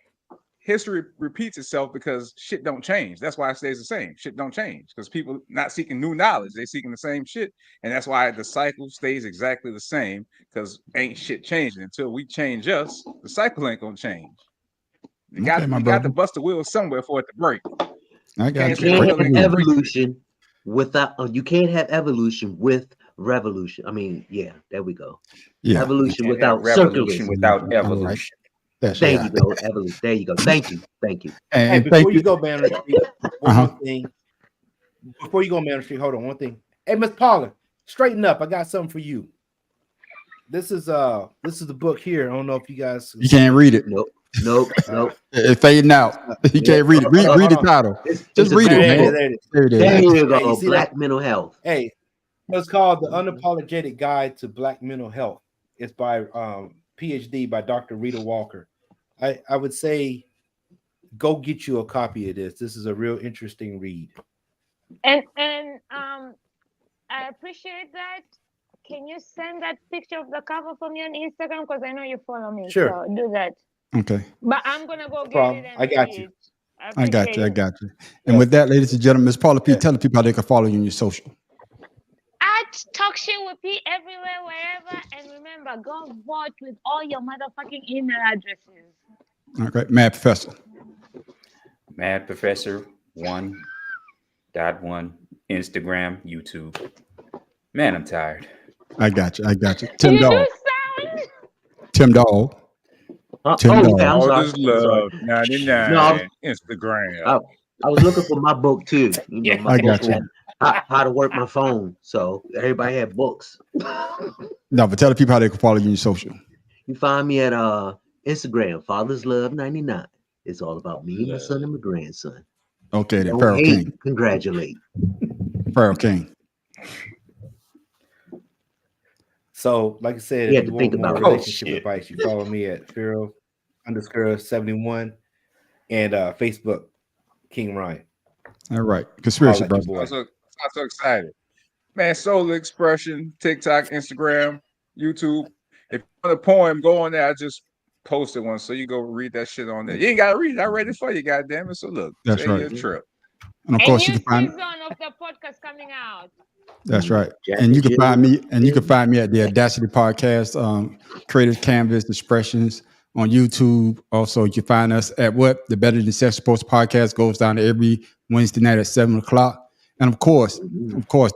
history repeats itself because shit don't change. That's why it stays the same. Shit don't change because people not seeking new knowledge. They seeking the same shit, and that's why the cycle stays exactly the same. Because ain't shit changing until we change us. The cycle ain't gonna change. You got to bust the wheel somewhere for it to break. I got you. Can't have evolution without. You can't have evolution with revolution. I mean, yeah, there we go. Yeah. Evolution without revolution, without evolution. There you go, evolution. There you go. Thank you. And before you go, man, one thing. Before you go, man, hold on, one thing. Hey, Miss Paula, straighten up. I got something for you. This is the book here. I don't know if you guys. You can't read it. Nope. It's fading out. You can't read it. Read the title. Just read it. There you go. Black mental health. Hey, it's called The Unapologetic Guide to Black Mental Health. It's by PhD by Dr. Rita Walker. I would say go get you a copy of this. This is a real interesting read. And I appreciate that. Can you send that picture of the cover for me on Instagram? Because I know you follow me. Sure. So do that. Okay. But I'm gonna go get it. I got you. I got you. And with that, ladies and gentlemen, Ms. Paula P, tell the people how they can follow you on your social. At Talk Shit with P everywhere, wherever. And remember, go vote with all your motherfucking email addresses. Okay, Mad Professor. Mad Professor 1.1, Instagram, YouTube. Man, I'm tired. I got you. Tim Dog. Tim Dog. Tim Dog. All this love, 99, Instagram. I was looking for my book too. You know, my I book got you. on how to work my phone. So everybody had books. No, but tell the people how they can follow you on your social. You find me at Instagram, Father's Love 99. It's all about me, my son, and my grandson. Okay, then Don't Pharaoh hate, King. congratulate. Pharaoh King. So, like I said, if you want more relationship advice, you follow me at Pharaoh_71 and Facebook, King Ryan. All right. Conspiracy, bro. I'm so excited. Man, Solar Expression, TikTok, Instagram, YouTube. If you want a poem, go on there. I just posted one, so you go read that shit on there. You ain't got to read it. I read it for you, goddamn it. So look, That's save right. your trip. And of course, you can find. Season of the podcast coming out. That's right. And you can find me, at the Audacity Podcast, Creative Canvas Expressions on YouTube. Also, you can find us at the Better Than Sex Sports Podcast goes down every Wednesday night at 7:00. And of course,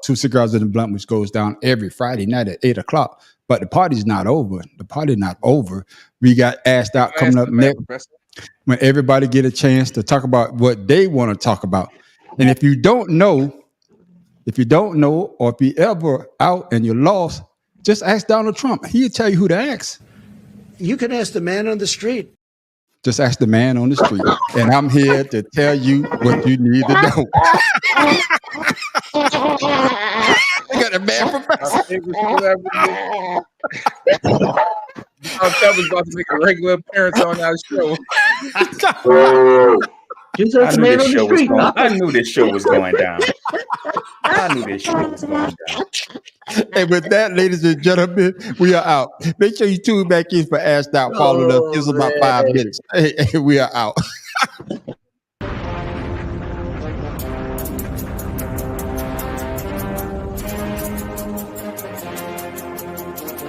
2 Cigars and a Blunt, which goes down every Friday night at 8:00. But the party's not over. We got Asked Out coming up next, when everybody get a chance to talk about what they want to talk about. And if you don't know, or if you ever out and you're lost, just ask Donald Trump. He'll tell you who to ask. You can ask the man on the street. Just ask the man on the street. And I'm here to tell you what you need to know. I got a man professor. That was about to make a regular appearance on our show. I knew this show was going down. And with that, ladies and gentlemen, we are out. Make sure you tune back in for Asked Out. Follow us. Give us about 5 minutes. Hey, we are out.